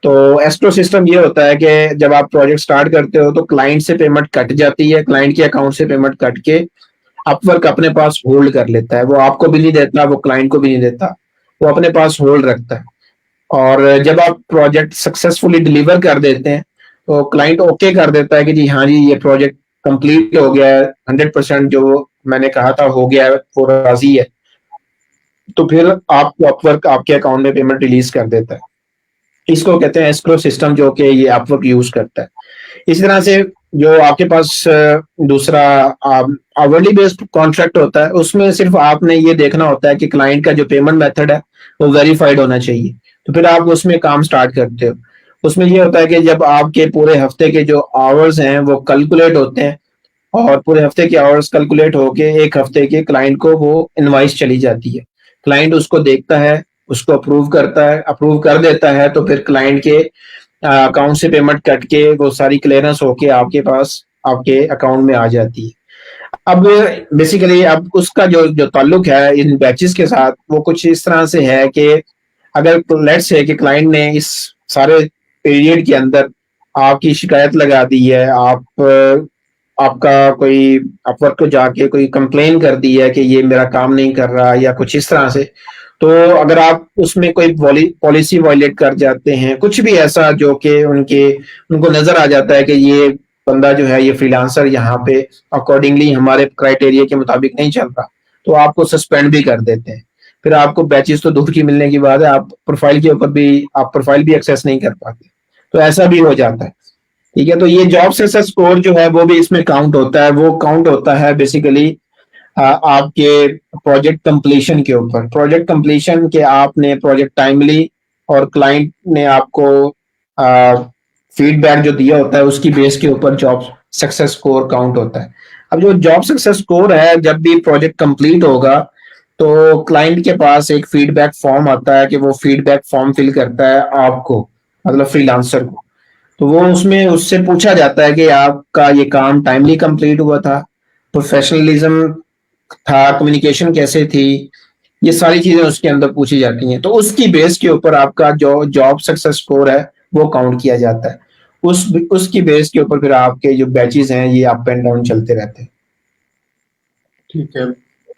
तो एस्ट्रो सिस्टम ये होता है कि जब आप प्रोजेक्ट स्टार्ट करते हो तो क्लाइंट से पेमेंट कट जाती है, क्लाइंट के अकाउंट से पेमेंट कट के अपवर्क अपने पास होल्ड कर लेता है। वो आपको भी नहीं देता, वो क्लाइंट को भी नहीं देता, वो अपने पास होल्ड रखता है। और जब आप प्रोजेक्ट सक्सेसफुली डिलीवर कर देते हैं तो क्लाइंट ओके कर देता है कि जी हाँ जी ये प्रोजेक्ट कंप्लीट हो गया है, 100% जो मैंने कहा था हो गया है, वो राजी है, तो फिर आपको अपवर्क आपके अकाउंट में पेमेंट रिलीज कर देता है। इसको कहते हैं एस्क्रो सिस्टम, जो कि ये अपवर्क यूज करता है। इस तरह से जो आपके पास दूसरा आवरली बेस्ड कॉन्ट्रैक्ट होता है, उसमें सिर्फ आपने ये देखना होता है कि क्लाइंट का जो पेमेंट मेथड है वो वेरीफाइड होना चाहिए, तो फिर आप उसमें काम स्टार्ट करते हो। उसमें ये होता है कि जब आपके पूरे हफ्ते के जो आवर्स हैं वो कैलकुलेट होते हैं और पूरे हफ्ते के आवर्स कैलकुलेट होके एक हफ्ते के क्लाइंट को वो इनवाइस चली जाती है। क्लाइंट उसको देखता है, उसको अप्रूव करता है, अप्रूव कर देता है, तो फिर क्लाइंट के अकाउंट से पेमेंट कट के वो सारी क्लियरेंस होके आपके पास आपके अकाउंट में आ जाती है। अब बेसिकली अब उसका जो जो ताल्लुक है इन बैचेस के साथ वो कुछ इस तरह से है कि अगर लेट्स से कि क्लाइंट ने इस सारे पीरियड के अंदर आपकी शिकायत लगा दी है, आपका कोई अपवर्क को जाके कोई कंप्लेन कर दी है कि ये मेरा काम नहीं कर रहा या कुछ इस तरह से, तो अगर आप उसमें कोई पॉलिसी वायलेट कर जाते हैं, कुछ भी ऐसा जो कि उनको नजर आ जाता है कि ये बंदा जो है ये फ्रीलांसर यहाँ पे अकॉर्डिंगली हमारे क्राइटेरिया के मुताबिक नहीं चल रहा, तो आपको सस्पेंड भी कर देते हैं। फिर आपको बैचेस तो दूर की मिलने की बात है, आप प्रोफाइल भी एक्सेस नहीं कर पाते, तो ऐसा भी हो जाता है। ठीक है, तो ये जॉब सक्सेस स्कोर जो है वो भी इसमें काउंट होता है। वो काउंट होता है बेसिकली आपके प्रोजेक्ट कंप्लीशन के ऊपर, प्रोजेक्ट कंप्लीशन के आपने प्रोजेक्ट टाइमली और क्लाइंट ने आपको फीडबैक जो दिया होता है उसकी बेस के ऊपर जॉब सक्सेस स्कोर काउंट होता है। अब जो जॉब सक्सेस स्कोर है, जब भी प्रोजेक्ट कंप्लीट होगा तो क्लाइंट के पास एक फीडबैक फॉर्म आता है कि वो फीडबैक फॉर्म फिल करता है आपको, मतलब फ्रीलांसर को। तो वो उसमें उससे पूछा जाता है कि आपका ये काम टाइमली कंप्लीट हुआ था, प्रोफेशनलिज्म था, कम्युनिकेशन कैसे थी, ये सारी चीजें उसके अंदर पूछी जाती हैं। तो उसकी बेस के ऊपर आपका जो जॉब सक्सेस स्कोर है वो काउंट किया जाता है। उसकी बेस के ऊपर फिर आपके जो बैचेस हैं ये अप एंड डाउन चलते रहते हैं। ठीक है।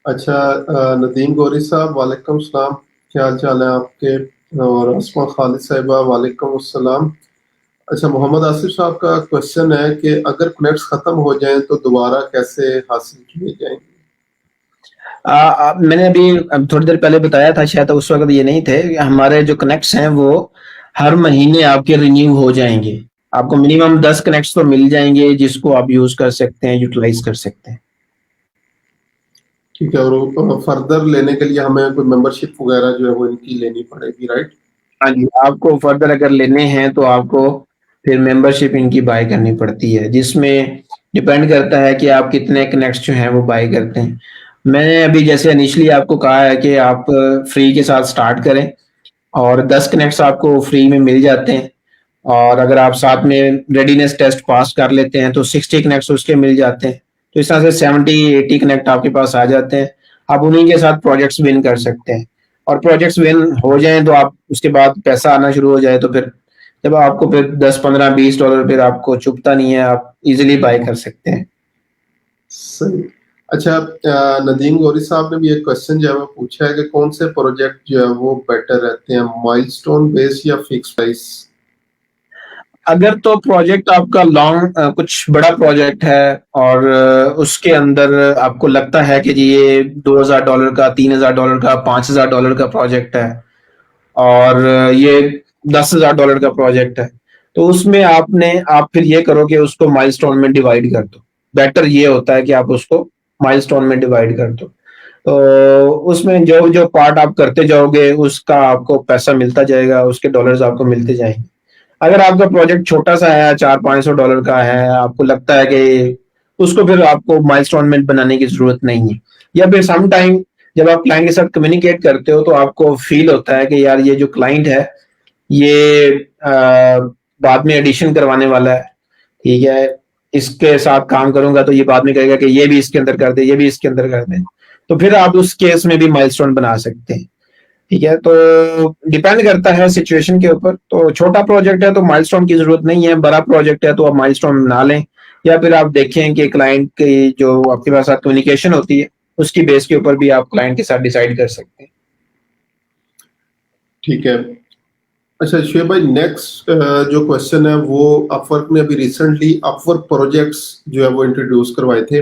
अच्छा, नदीम गौरी साहब, वालेकुम सलाम, क्या हाल चाल है आपके? और अस्मा खालिद साहिबा, वालेकुम अस्सलाम। अच्छा, मोहम्मद आसिफ साहब का क्वेश्चन है कि अगर कनेक्ट्स खत्म हो जाएं तो दोबारा कैसे हासिल किए जाएंगे? मैंने अभी थोड़ी देर पहले बताया था, शायद उस वक्त ये नहीं थे, हमारे जो कनेक्ट्स हैं वो हर महीने आपके रिन्यू हो जाएंगे। आपको मिनिमम 10 कनेक्ट्स तो मिल जाएंगे जिसको आप यूज कर सकते हैं, यूटिलाइज कर सकते हैं। ठीक है, और फर्दर लेने के लिए हमें कोई मेंबरशिप वगैरह जो है वो इनकी लेनी पड़ेगी, राइट? हाँ जी, आपको फर्दर अगर लेने हैं तो आपको फिर मेंबरशिप इनकी बाय करनी पड़ती है, जिसमें डिपेंड करता है कि आप कितने कनेक्ट्स जो हैं वो बाय करते हैं। मैंने अभी जैसे इनिशियली आपको कहा है कि आप फ्री के साथ स्टार्ट करें और 10 कनेक्ट्स आपको फ्री में मिल जाते हैं, और अगर आप साथ में रेडीनेस टेस्ट पास कर लेते हैं तो 60 कनेक्ट्स उसके मिल जाते हैं। तो इस तरह से 70-80 कनेक्ट आपके पास आ जाते हैं। आप उन्हीं के साथ प्रोजेक्ट्स विन कर सकते हैं, और प्रोजेक्ट्स विन हो जाएं तो आप उसके बाद पैसा आना शुरू हो जाए तो फिर जब आपको फिर 10, 15, 20 डॉलर फिर आपको चुभता नहीं है, आप इजिली बाय कर सकते हैं। सही। अच्छा, नदीम गौरी साहब ने भी एक क्वेश्चन जो है वो पूछा है कि कौन से प्रोजेक्ट जो है वो बेटर रहते हैं, माइलस्टोन बेस या फिक्स प्राइस? अगर तो प्रोजेक्ट आपका लॉन्ग कुछ बड़ा प्रोजेक्ट है और उसके अंदर आपको लगता है कि जी ये $2,000 का, $3,000 का, $5,000 का प्रोजेक्ट है, और ये $10,000 का प्रोजेक्ट है, तो उसमें आप फिर ये करो कि उसको माइलस्टोन में डिवाइड कर दो। बेटर ये होता है कि आप उसको माइलस्टोन में डिवाइड कर दो, तो उसमें जो जो पार्ट आप करते जाओगे उसका आपको पैसा मिलता जाएगा, उसके डॉलर्स आपको मिलते जाएंगे। अगर आपका प्रोजेक्ट छोटा सा है, $400-500 का है, आपको लगता है कि उसको फिर आपको माइलस्टोन में बनाने की जरूरत नहीं है, या फिर सम टाइम जब आप क्लाइंट के साथ कम्युनिकेट करते हो तो आपको फील होता है कि यार ये जो क्लाइंट है ये बाद में एडिशन करवाने वाला है, ठीक है, इसके साथ काम करूंगा तो ये बाद में कहेगा कि ये भी इसके अंदर कर दे, ये भी इसके अंदर कर दे, तो फिर आप उस केस में भी माइलस्टोन बना सकते हैं। ठीक है, तो डिपेंड करता है सिचुएशन के ऊपर। तो छोटा प्रोजेक्ट है तो माइलस्टोन की जरूरत नहीं है, बड़ा प्रोजेक्ट है तो आप माइलस्टोन बना लें, या फिर आप देखें कि क्लाइंट की जो आपके पास कम्युनिकेशन होती है उसकी बेस के ऊपर भी आप क्लाइंट के साथ डिसाइड कर सकते हैं। ठीक है। अच्छा शुएब भाई, नेक्स्ट जो क्वेश्चन है वो अपवर्क ने अभी रिसेंटली अपवर्क प्रोजेक्ट्स जो है वो इंट्रोड्यूस करवाए थे,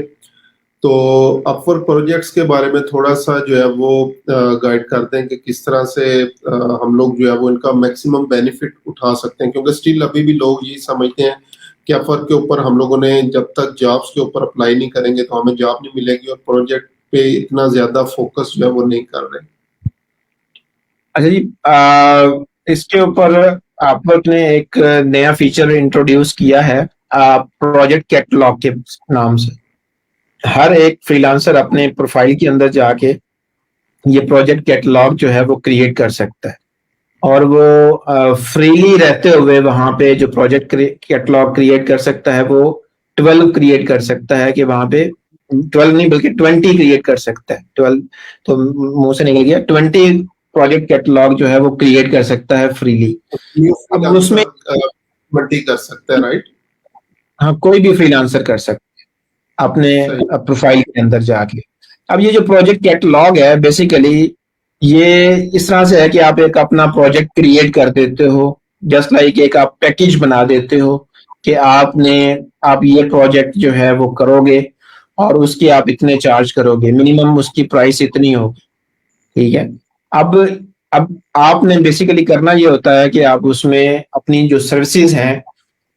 तो अपवर्क प्रोजेक्ट्स के बारे में थोड़ा सा जो है वो गाइड करते हैं कि किस तरह से हम लोग जो है वो इनका मैक्सिमम बेनिफिट उठा सकते हैं, क्योंकि स्टिल अभी भी लोग ये समझते हैं कि अपवर्क के ऊपर हम लोगों ने जब तक जॉब्स के ऊपर अप्लाई नहीं करेंगे तो हमें जॉब नहीं मिलेगी, और प्रोजेक्ट पे इतना ज्यादा फोकस जो है वो नहीं कर रहे। अच्छा जी, इसके ऊपर अपवर्क ने एक नया फीचर इंट्रोड्यूस किया है प्रोजेक्ट कैटलॉग के नाम से। हर एक फ्रीलांसर अपने प्रोफाइल के अंदर जाके ये प्रोजेक्ट कैटलॉग जो है वो क्रिएट कर सकता है, और वो फ्रीली रहते हुए वहां पे जो प्रोजेक्ट कैटलॉग क्रिएट कर सकता है वो 12 क्रिएट कर सकता है, कि वहां पे 12 नहीं बल्कि 20 क्रिएट कर सकता है। 12 तो मुंह से निकल गया, 20 प्रोजेक्ट कैटलॉग जो है वो क्रिएट कर सकता है फ्रीली। अब उसमें मल्टी कर सकते हैं, राइट? हाँ, कोई भी फ्रीलांसर कर सकता है सही। अपने प्रोफाइल के अंदर जाके। अब ये जो प्रोजेक्ट कैटलॉग है बेसिकली ये इस तरह से है कि आप एक अपना प्रोजेक्ट क्रिएट कर देते हो, जस्ट लाइक एक आप पैकेज बना देते हो कि आप ये प्रोजेक्ट जो है वो करोगे और उसकी आप इतने चार्ज करोगे, मिनिमम उसकी प्राइस इतनी होगी, ठीक है। अब अब आपने बेसिकली करना ये होता है कि आप उसमें अपनी जो सर्विसेज हैं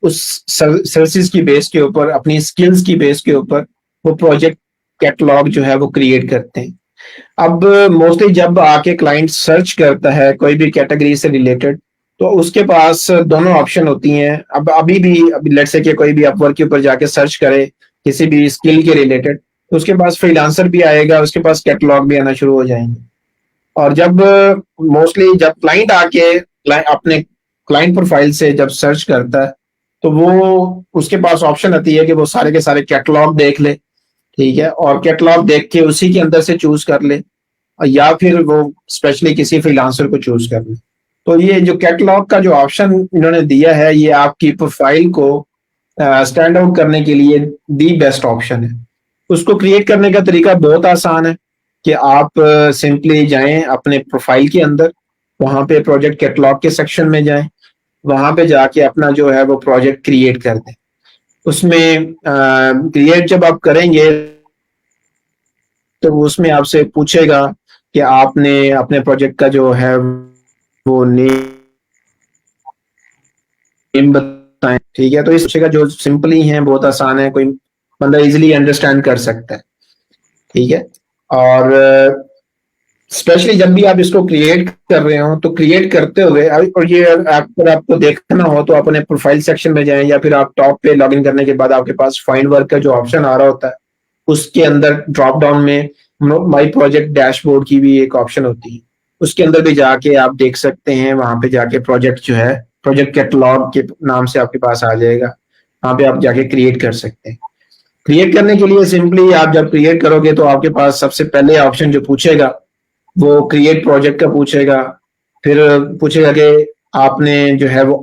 उस सर्विसेज की बेस के ऊपर, अपनी स्किल्स की बेस के ऊपर वो प्रोजेक्ट कैटलॉग जो है वो क्रिएट करते हैं। अब मोस्टली जब आके क्लाइंट सर्च करता है कोई भी कैटेगरी से रिलेटेड तो उसके पास दोनों ऑप्शन होती हैं। अब अभी लेट्स से कि कोई भी अपवर्क के ऊपर जाके सर्च करे किसी भी स्किल के रिलेटेड तो उसके पास फ्रीलांसर भी आएगा, उसके पास कैटलॉग भी आना शुरू हो जाएंगे। और जब मोस्टली जब क्लाइंट आके अपने क्लाइंट प्रोफाइल से जब सर्च करता है तो वो उसके पास ऑप्शन आती है कि वो सारे के सारे कैटलॉग देख ले, ठीक है, और कैटलॉग देख के उसी के अंदर से चूज कर ले या फिर वो स्पेशली किसी फ्रीलांसर को चूज कर ले। तो ये जो कैटलॉग का जो ऑप्शन इन्होंने दिया है ये आपकी प्रोफाइल को स्टैंड आउट करने के लिए दी बेस्ट ऑप्शन है। उसको क्रिएट करने का तरीका बहुत आसान है कि आप सिंपली जाएं अपने प्रोफाइल के अंदर, वहां पे प्रोजेक्ट कैटलॉग के सेक्शन में जाएं, वहां पे जाके अपना जो है वो प्रोजेक्ट क्रिएट कर दें। उसमें क्रिएट जब आप करेंगे तो उसमें आपसे पूछेगा कि आपने अपने प्रोजेक्ट का जो है वो नेम बताएं, ठीक है। तो इस का जो सिंपल ही है, बहुत आसान है, कोई बंदा इजीली अंडरस्टैंड कर सकता है, ठीक है। और स्पेशली जब भी आप इसको क्रिएट कर रहे हो तो क्रिएट करते हुए और ये अगर आपको देखना हो तो अपने प्रोफाइल सेक्शन में जाएं या फिर आप टॉप पे लॉगिन करने के बाद आपके पास फाइंड वर्क का जो ऑप्शन आ रहा होता है उसके अंदर ड्रॉप डाउन में माई प्रोजेक्ट डैशबोर्ड की भी एक ऑप्शन होती है, उसके अंदर भी जाके आप देख सकते हैं। वहां पे जाके प्रोजेक्ट जो है प्रोजेक्ट कैटलॉग के नाम से आपके पास आ जाएगा, वहां पे आप जाके क्रिएट कर सकते हैं। क्रिएट करने के लिए सिंपली आप जब क्रिएट करोगे तो आपके पास सबसे पहले ऑप्शन जो पूछेगा वो क्रिएट प्रोजेक्ट का पूछेगा, फिर पूछेगा कि आपने जो है वो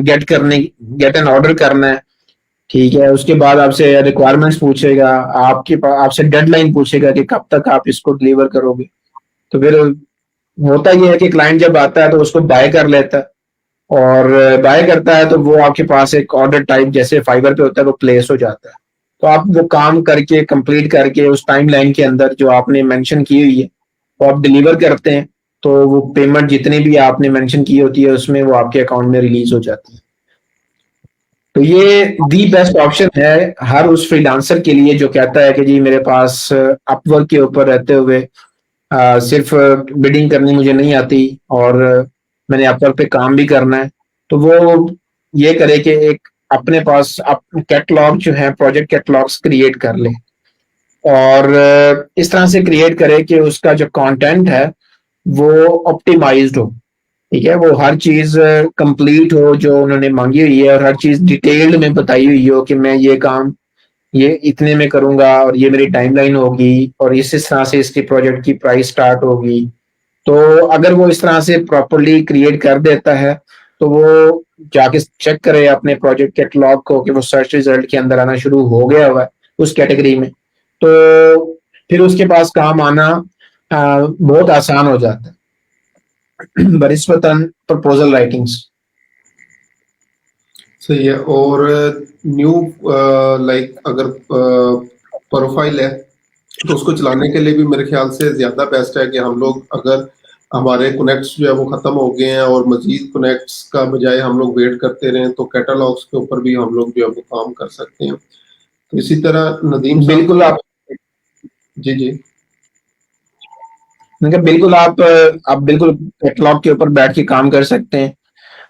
गेट एन ऑर्डर करना है, ठीक है। उसके बाद आपसे रिक्वायरमेंट्स पूछेगा, आपसे डेडलाइन पूछेगा कि कब तक आप इसको डिलीवर करोगे। तो फिर होता यह है कि क्लाइंट जब आता है तो उसको बाय कर लेता है और बाय करता है तो वो आपके पास एक ऑर्डर टाइप जैसे फाइबर पे होता है वो प्लेस हो जाता है। तो आप वो काम करके कंप्लीट करके उस टाइमलाइन के अंदर जो आपने मेंशन की हुई है वो आप डिलीवर करते हैं तो वो पेमेंट जितनी भी आपने मेंशन की होती है उसमें वो आपके अकाउंट में रिलीज हो जाती है। तो ये दी बेस्ट ऑप्शन है हर उस फ्रीलांसर के लिए जो कहता है कि जी मेरे पास अपवर्क के ऊपर रहते हुए सिर्फ बिडिंग करनी मुझे नहीं आती और मैंने अपवर्क पे काम भी करना है। तो वो ये करे कि एक अपने पास कैटलॉग जो है प्रोजेक्ट कैटलॉग्स क्रिएट कर ले और इस तरह से क्रिएट करे कि उसका जो कंटेंट है वो ऑप्टिमाइज्ड हो, ठीक है, वो हर चीज कंप्लीट हो जो उन्होंने मांगी हुई है और हर चीज डिटेल्ड में बताई हुई हो कि मैं ये काम ये इतने में करूंगा और ये मेरी टाइमलाइन होगी और इस तरह से इसकी प्रोजेक्ट की प्राइस स्टार्ट होगी। तो अगर वो इस तरह से प्रॉपरली क्रिएट कर देता है तो वो जाके चेक करे अपने प्रोजेक्ट कैटलॉग को कि वो सर्च रिजल्ट के अंदर आना शुरू हो गया हुआ है उस कैटेगरी में, तो फिर उसके पास काम आना बहुत आसान हो जाता है। बनिस्बतन प्रपोजल राइटिंग्स सही है। और न्यू लाइक अगर प्रोफाइल है तो उसको चलाने के लिए भी मेरे ख्याल से ज्यादा बेस्ट है कि हम लोग अगर हमारे कनेक्ट्स जो है वो खत्म हो गए हैं और मजीद कनेक्ट्स का बजाय हम लोग वेट करते रहें तो कैटलॉग्स के ऊपर भी हम लोग जो है वो काम कर सकते हैं। तो इसी तरह नदीम साहब बिल्कुल आप जी जी बिल्कुल आप बिल्कुल कैटलॉग के ऊपर बैठ के काम कर सकते हैं।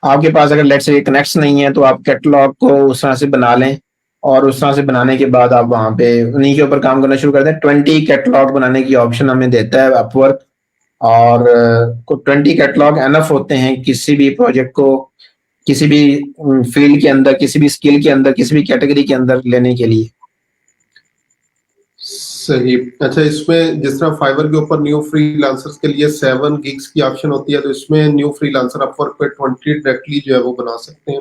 आपके पास अगर लेट्स से कनेक्ट्स नहीं है तो आप कैटलॉग को उस तरह से बना लें और उस तरह से बनाने के बाद आप वहां पे उन्हीं के ऊपर काम करना शुरू कर दें। 20 कैटलॉग बनाने की ऑप्शन हमें देता है अपवर्क और 20 कैटलॉग एनफ होते हैं किसी भी प्रोजेक्ट को किसी भी फील्ड के अंदर, किसी भी स्किल के अंदर, किसी भी कैटेगरी के अंदर लेने के लिए। सही। अच्छा, इसमें जिस तरह फाइवर के ऊपर न्यू फ्रीलांसर्स के लिए 7 गिग्स की ऑप्शन होती है, तो इसमें न्यू फ्रीलांसर अपवर्क पे 20 डायरेक्टली जो है वो बना सकते हैं।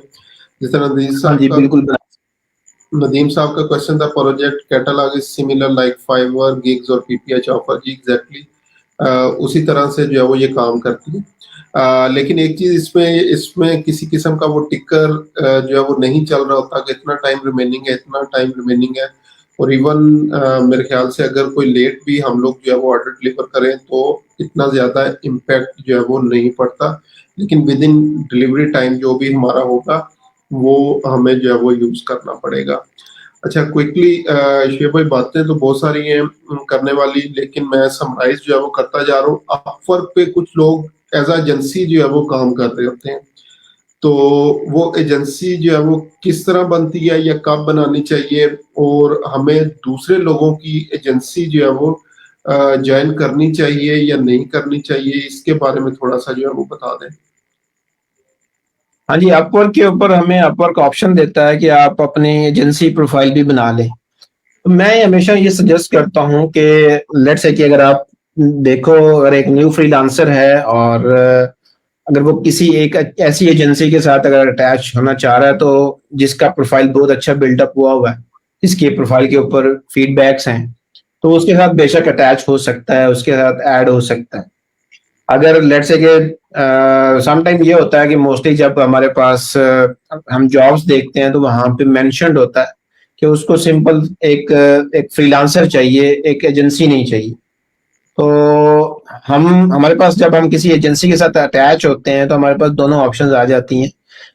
जिस तरह हाँ जी, बिल्कुल बना। नदीम साहब का क्वेश्चन था, project catalogue is similar like fibre gigs और पीपीएच ऑफर। जी एग्जैक्टली उसी तरह से जो है वो ये काम करती है। लेकिन एक चीज इसमें इसमें किसी किस्म का वो टिकर जो है वो नहीं चल रहा होता कि इतना टाइम रिमेनिंग है, इतना टाइम रिमेनिंग है। और इवन मेरे ख्याल से अगर कोई लेट भी हम लोग जो है वो ऑर्डर डिलीवर करें तो इतना ज्यादा इम्पैक्ट जो है वो नहीं पड़ता, लेकिन विद इन डिलीवरी टाइम जो भी हमारा होगा वो हमें जो है वो यूज करना पड़ेगा। अच्छा, क्विकली शिव भाई, बातें तो बहुत सारी हैं करने वाली, लेकिन मैं समराइज जो है वो करता जा रहा हूँ। अपवर्क पे कुछ लोग एज एजेंसी जो है वो काम कर रहे होते हैं, तो वो एजेंसी जो है वो किस तरह बनती है या कब बनानी चाहिए, और हमें दूसरे लोगों की एजेंसी जो है वो ज्वाइन करनी चाहिए या नहीं करनी चाहिए, इसके बारे में थोड़ा सा जो है वो बता दें। हाँ जी, अपवर्क के ऊपर हमें अपवर्क ऑप्शन देता है कि आप अपनी एजेंसी प्रोफाइल भी बना लें। तो मैं हमेशा ये सजेस्ट करता हूँ कि लेट्स से कि अगर आप देखो, अगर एक न्यू फ्रीलांसर है और अगर वो किसी एक ऐसी एजेंसी के साथ अगर अटैच होना चाह रहा है, तो जिसका प्रोफाइल बहुत अच्छा बिल्डअप हुआ है, जिसके प्रोफाइल के ऊपर फीडबैक्स हैं, तो उसके साथ बेशक अटैच हो सकता है, उसके साथ ऐड हो सकता है। अगर लेट्स से कि समटाइम ये होता है कि मोस्टली जब हमारे पास हम जॉब्स देखते हैं तो वहां पे मेंशन्ड होता है कि उसको सिंपल एक फ्रीलांसर चाहिए, एक एजेंसी नहीं चाहिए। तो हम हमारे पास जब हम किसी एजेंसी के साथ अटैच होते हैं तो हमारे पास दोनों ऑप्शंस आ जाती हैं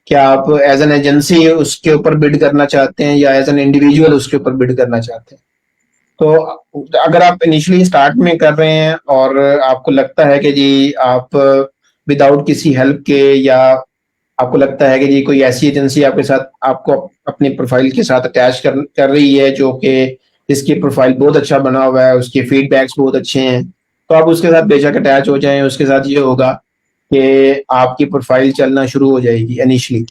कि आप एज एन एजेंसी उसके ऊपर बिड करना चाहते हैं या एज एन इंडिविजुअल उसके ऊपर बिड करना चाहते हैं। तो अगर आप इनिशियली स्टार्ट में कर रहे हैं और आपको लगता है कि जी आप विदाउट किसी हेल्प के, या आपको लगता है कि जी कोई ऐसी एजेंसी आपके साथ आपको अपनी प्रोफाइल के साथ अटैच कर रही है जो कि जिसकी प्रोफाइल बहुत अच्छा बना हुआ है, उसके फीडबैक्स बहुत अच्छे हैं, तो आप उसके साथ बेशक अटैच हो जाएं। उसके साथ ये होगा कि आपकी प्रोफाइल चलना शुरू हो जाएगी इनिशियली।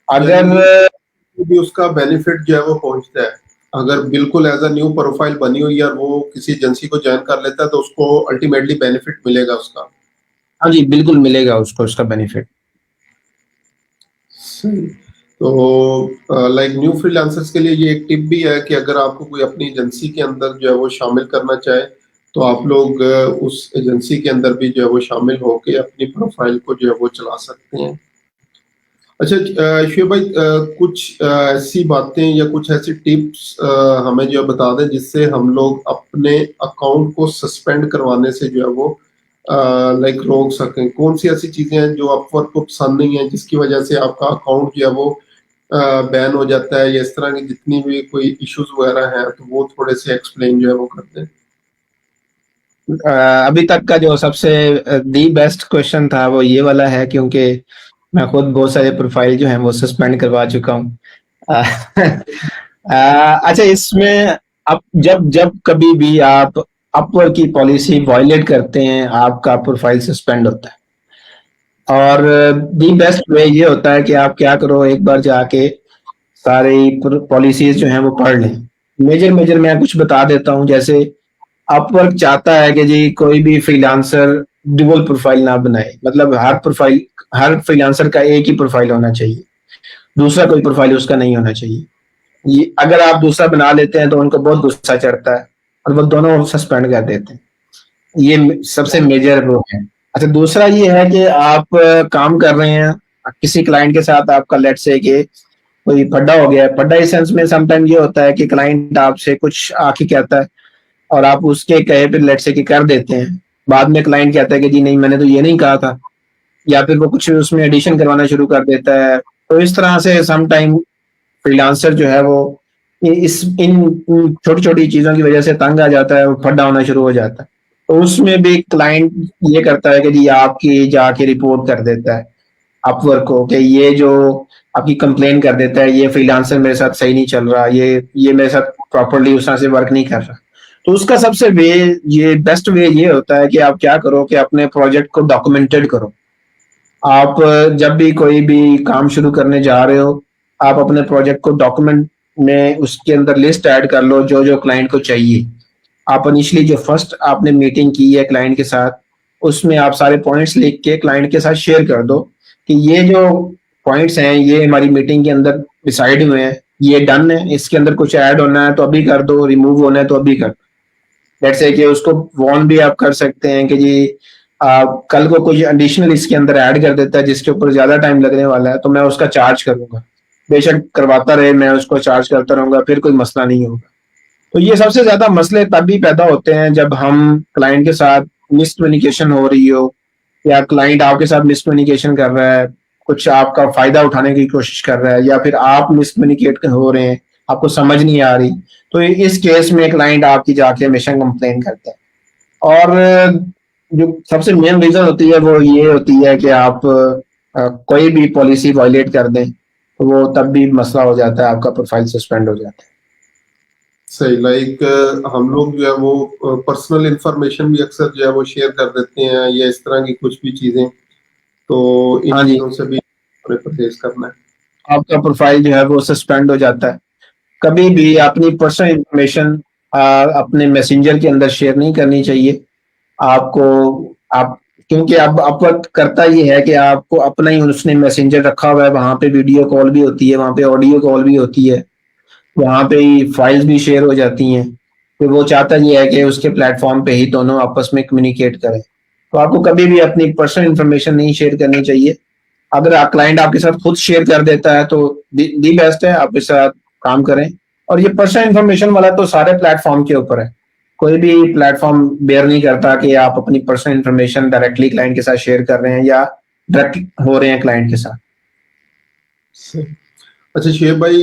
यानी अगर न्यू भी उसका बेनिफिट जो है वो पहुंचता है, अगर बिल्कुल एज अ न्यू प्रोफाइल बनी हुई है और वो किसी एजेंसी को ज्वाइन कर लेता है तो उसको अल्टीमेटली बेनिफिट मिलेगा उसका। हाँ जी, बिल्कुल मिलेगा उसको उसका बेनिफिट। सही। तो लाइक न्यू फ्रीलांसर्स के लिए ये एक टिप भी है कि अगर आपको कोई अपनी एजेंसी के अंदर जो है वो शामिल करना चाहे, तो आप लोग उस एजेंसी के अंदर भी जो है वो शामिल होके अपनी प्रोफाइल को जो है वो चला सकते हैं। अच्छा, शिव भाई, कुछ ऐसी बातें या कुछ ऐसी टिप्स हमें जो है बता दें जिससे हम लोग अपने अकाउंट को सस्पेंड करवाने से जो है वो लाइक रोक सकें। कौन सी ऐसी चीजें हैं जो अपवर्क को पसंद नहीं है जिसकी वजह से आपका अकाउंट जो है वो बैन हो जाता है, या इस तरह की जितनी भी कोई इश्यूज वगैरह हैं, तो वो थोड़े से एक्सप्लेन जो है वो कर दें। अभी तक का जो सबसे दी बेस्ट क्वेश्चन था वो ये वाला है, क्योंकि मैं खुद बहुत सारे प्रोफाइल जो हैं वो सस्पेंड करवा चुका हूँ। अच्छा, इसमें अब जब जब कभी भी आप अपवर्क की पॉलिसी वायलेट करते हैं, आपका प्रोफाइल सस्पेंड होता है। और दी बेस्ट वे ये होता है कि आप क्या करो, एक बार जाके सारी पॉलिसीज जो हैं वो पढ़ लें। मेजर मेजर मैं कुछ बता देता हूँ। जैसे अपवर्क चाहता है कि जी कोई भी फ्रीलांसर डुअल प्रोफाइल ना बनाए, मतलब हर फ्रीलांसर का एक ही प्रोफाइल होना चाहिए, दूसरा कोई प्रोफाइल उसका नहीं होना चाहिए। ये अगर आप दूसरा बना लेते हैं तो उनको बहुत गुस्सा चढ़ता है और वो दोनों सस्पेंड कर देते हैं। ये सबसे मेजर वो है। अच्छा, दूसरा ये है कि आप काम कर रहे हैं किसी क्लाइंट के साथ, आपका लेट से कि कोई फड्डा हो गया है। फड्डा इस सेंस में समटाइम ये होता है कि क्लाइंट आपसे कुछ आके कहता है और आप उसके कहे पे लेट से कि कर देते हैं। बाद में क्लाइंट कहता है कि जी नहीं, मैंने तो ये नहीं कहा था, या फिर वो कुछ उसमें एडिशन करवाना शुरू कर देता है। तो इस तरह से समटाइम फ्रीलांसर जो है वो इस इन छोटी छोटी चीजों की वजह से तंग आ जाता है, वो फड्डा होना शुरू हो जाता है। तो उसमें भी क्लाइंट ये करता है कि जी आपकी जाके रिपोर्ट कर देता है अपवर्क को कि ये जो आपकी कंप्लेन कर देता है, ये फ्रीलांसर मेरे साथ सही नहीं चल रहा, ये मेरे साथ प्रॉपरली उस तरह से वर्क नहीं कर रहा। तो उसका सबसे ये बेस्ट वे ये होता है कि आप क्या करो कि अपने प्रोजेक्ट को डॉक्यूमेंटेड करो। आप जब भी कोई भी काम शुरू करने जा रहे हो, आप अपने प्रोजेक्ट को डॉक्यूमेंट में उसके अंदर लिस्ट ऐड कर लो जो जो क्लाइंट को चाहिए। आप इनिशियली जो फर्स्ट आपने मीटिंग की है क्लाइंट के साथ, उसमें आप सारे पॉइंट्स लिख के क्लाइंट के साथ शेयर कर दो कि ये जो पॉइंट्स हैं ये हमारी मीटिंग के अंदर डिसाइड हुए हैं, ये डन है, इसके अंदर कुछ ऐड होना है तो अभी कर दो, रिमूव होना है तो अभी कर दो। लेट्स से कि उसको वॉर्न भी आप कर सकते हैं कि जी कल को कुछ एडिशनल इसके अंदर ऐड कर देता है जिसके ऊपर ज्यादा टाइम लगने वाला है तो मैं उसका चार्ज करूंगा, बेशक करवाता रहे, मैं उसको चार्ज करता रहूंगा, फिर कोई मसला नहीं होगा। तो ये सबसे ज्यादा मसले तभी पैदा होते हैं जब हम क्लाइंट के साथ मिसकम्युनिकेशन हो रही हो, या क्लाइंट आपके साथ मिसकम्युनिकेशन कर रहा है, कुछ आपका फायदा उठाने की कोशिश कर रहा है, या फिर आप मिसकम्युनिकेट हो रहे हैं, आपको समझ नहीं आ रही। तो इस केस में क्लाइंट आपकी जाके हमेशा कंप्लेन करते हैं। और जो सबसे मेन रीजन होती है वो ये होती है कि आप कोई भी पॉलिसी वायलेट कर दें तो वो तब भी मसला हो जाता है, आपका प्रोफाइल सस्पेंड हो जाता है। सही, लाइक हम लोग जो है वो पर्सनल इंफॉर्मेशन भी अक्सर जो है वो शेयर कर देते हैं या इस तरह की कुछ भी चीजें, तो इन हाँ जी, चीजों से भी हमें परहेज करना है। आपका प्रोफाइल जो है वो सस्पेंड हो जाता है। कभी भी अपनी पर्सनल इंफॉर्मेशन अपने मैसेंजर के अंदर शेयर नहीं करनी चाहिए आपको। आप क्योंकि अब अपवर्क करता ये है कि आपको अपना ही उसने मैसेंजर रखा हुआ है, वहां पे वीडियो कॉल भी होती है, वहां पे ऑडियो कॉल भी होती है, वहां पे ही फाइल्स भी शेयर हो जाती हैं। तो वो चाहता ये है कि उसके प्लेटफॉर्म पे ही दोनों आपस में कम्युनिकेट करें। तो आपको कभी भी अपनी पर्सनल इंफॉर्मेशन नहीं शेयर करनी चाहिए। अगर आप क्लाइंट आपके साथ खुद शेयर कर देता है तो दी बेस्ट है, आप इसके साथ काम करें। और ये पर्सनल इंफॉर्मेशन वाला तो सारे प्लेटफॉर्म के ऊपर है, कोई भी प्लेटफॉर्म बेयर नहीं करता कि आप अपनी पर्सनल इंफॉर्मेशन डायरेक्टली क्लाइंट के साथ शेयर कर रहे हैं या डायरेक्ट हो रहे हैं क्लाइंट के साथ। सही। अच्छा शेख भाई,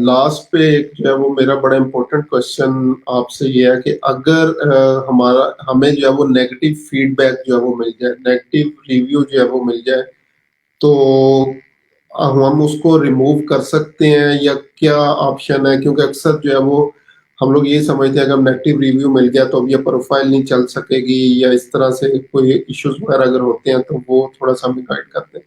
लास्ट पे एक जो है वो मेरा बड़ा इम्पोर्टेंट क्वेश्चन आपसे ये है कि अगर हमारा हमें जो है वो नेगेटिव फीडबैक जो है वो मिल जाए, नेगेटिव रिव्यू जो है वो मिल जाए, तो हम उसको रिमूव कर सकते हैं या क्या ऑप्शन है? क्योंकि अक्सर जो है वो हम लोग ये समझते हैं कि अगर नेगेटिव रिव्यू मिल गया तो अब ये प्रोफाइल नहीं चल सकेगी, या इस तरह से कोई इश्यूज वगैरह अगर होते हैं तो वो थोड़ा सा हमें गाइड करते हैं।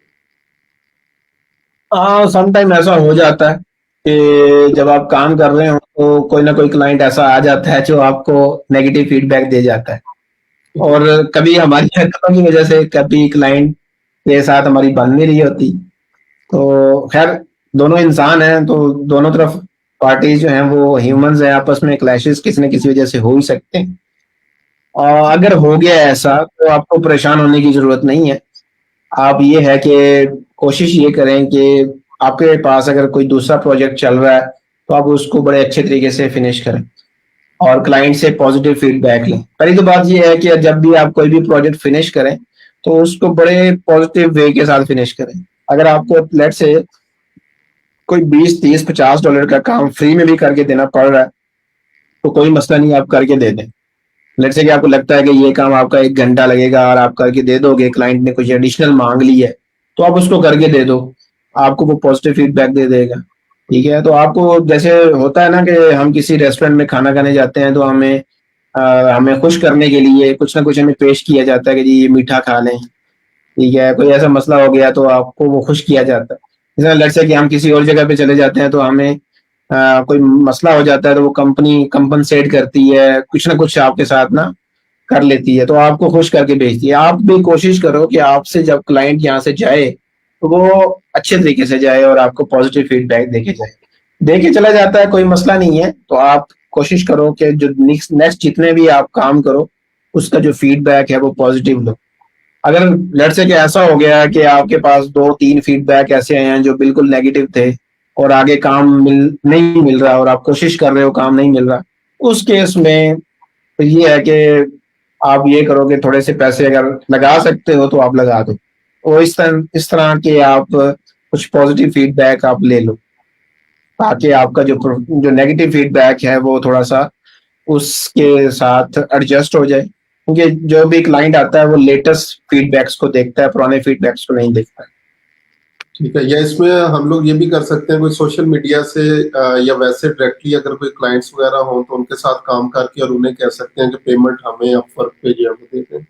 हाँ, समटाइम ऐसा हो जाता है कि जब आप काम कर रहे हो तो कोई ना कोई क्लाइंट ऐसा आ जाता है जो आपको नेगेटिव फीडबैक दे जाता है। और कभी हमारी हरकतों की वजह से कभी क्लाइंट के साथ हमारी बन नहीं रही होती। तो खैर, दोनों इंसान हैं तो दोनों तरफ पार्टीज जो हैं वो ह्यूमंस हैं, आपस में क्लैशेस किसी न किसी वजह से हो ही सकते हैं। और अगर हो गया ऐसा तो आपको परेशान होने की जरूरत नहीं है। आप ये है कि कोशिश ये करें कि आपके पास अगर कोई दूसरा प्रोजेक्ट चल रहा है तो आप उसको बड़े अच्छे तरीके से फिनिश करें और क्लाइंट से पॉजिटिव फीडबैक लें। पहली तो बात ये है कि जब भी आप कोई भी प्रोजेक्ट फिनिश करें तो उसको बड़े पॉजिटिव वे के साथ फिनिश करें। अगर आपको लेट से कोई 20, 30, 50 डॉलर का काम फ्री में भी करके देना पड़ रहा है तो कोई मसला नहीं, आप करके दे दें। लेट से कि आपको लगता है कि ये काम आपका 1 घंटा लगेगा और आप करके दे दोगे, क्लाइंट ने कुछ एडिशनल मांग ली है तो आप उसको करके दे दो, आपको वो पॉजिटिव फीडबैक दे देगा। ठीक है, तो आपको जैसे होता है ना कि हम किसी रेस्टोरेंट में खाना खाने जाते हैं तो हमें खुश करने के लिए कुछ ना कुछ हमें पेश किया जाता है कि जी ये मीठा खा लें। ठीक है, कोई ऐसा मसला हो गया तो आपको वो खुश किया जाता है। जैसे लेट से कि हम किसी और जगह पे चले जाते हैं तो हमें कोई मसला हो जाता है तो वो कंपनी कंपनसेट करती है, कुछ ना कुछ आपके साथ ना कर लेती है, तो आपको खुश करके भेजती है। आप भी कोशिश करो कि आपसे जब क्लाइंट यहाँ से जाए तो वो अच्छे तरीके से जाए और आपको पॉजिटिव फीडबैक देके जाए। देके चला जाता है कोई मसला नहीं है, तो आप कोशिश करो कि जो नेक्स्ट जितने भी आप काम करो उसका जो फीडबैक है वो पॉजिटिव लो। अगर लेट से कि ऐसा हो गया कि आपके पास 2-3 फीडबैक ऐसे आए हैं जो बिल्कुल नेगेटिव थे और आगे काम नहीं मिल रहा और आप कोशिश कर रहे हो काम नहीं मिल रहा, उस केस में तो ये है कि आप ये करो कि थोड़े से पैसे अगर लगा सकते हो तो आप लगा दो और इस तरह के आप कुछ पॉजिटिव फीडबैक आप ले लो ताकि आपका जो नेगेटिव फीडबैक है वो थोड़ा सा उसके साथ एडजस्ट हो जाए। क्योंकि जो भी क्लाइंट आता है वो लेटेस्ट फीडबैक्स को देखता है, पुराने फीडबैक्स को नहीं देखता है। ठीक है, या इसमें हम लोग ये भी कर सकते हैं कोई सोशल मीडिया से या वैसे डायरेक्टली अगर कोई क्लाइंट्स वगैरह हो तो उनके साथ काम करके और उन्हें कह सकते हैं कि पेमेंट हमें अपवर्क पे जो है वो दे दें।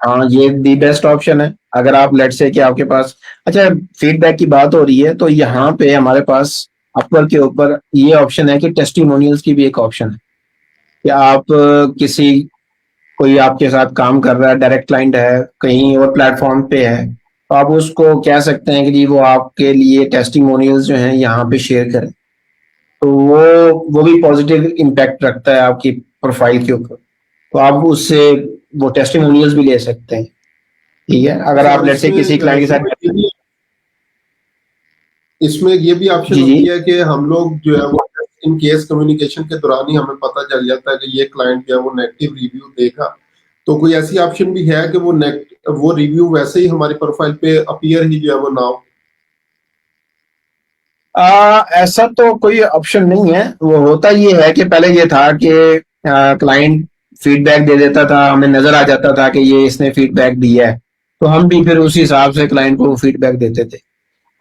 हाँ, ये दी बेस्ट ऑप्शन है। अगर आप लेट से कि आपके पास अच्छा फीडबैक की बात हो रही है तो यहाँ पे हमारे पास अपवर्क के ऊपर ये ऑप्शन है कि टेस्टिमोनियल्स की भी एक ऑप्शन है। कि आप किसी कोई आपके साथ काम कर रहा है, डायरेक्ट क्लाइंट है, कहीं और प्लेटफॉर्म पे है, तो आप उसको कह सकते हैं कि जी वो आपके लिए टेस्टिमोनियल्स जो हैं यहाँ पे शेयर करें। तो वो भी पॉजिटिव इम्पैक्ट रखता है आपकी प्रोफाइल के ऊपर। तो आप उससे वो टेस्टिमोनियल्स भी ले सकते हैं। ठीक है, अगर अच्छा, आप और लेट्स से इसमें किसी क्लाइंट के शुभ साथ। इसमें ये भी ऑप्शन जी जी। होती है कि हम लोग जो है वो इन केस कम्युनिकेशन के दौरान ही हमें पता चल जाता है कि ये क्लाइंट जो है वो नेगेटिव रिव्यू देगा, तो कोई ऐसी ऑप्शन भी है कि वो रिव्यू वैसे ही हमारी प्रोफाइल पे अपीयर ही जो है वो ना हो? ऐसा तो कोई ऑप्शन नहीं है। वो होता ये है कि पहले ये था कि क्लाइंट फीडबैक दे देता था, हमें नजर आ जाता था कि ये इसने फीडबैक दिया है, तो हम भी फिर उसी हिसाब से क्लाइंट को फीडबैक देते थे।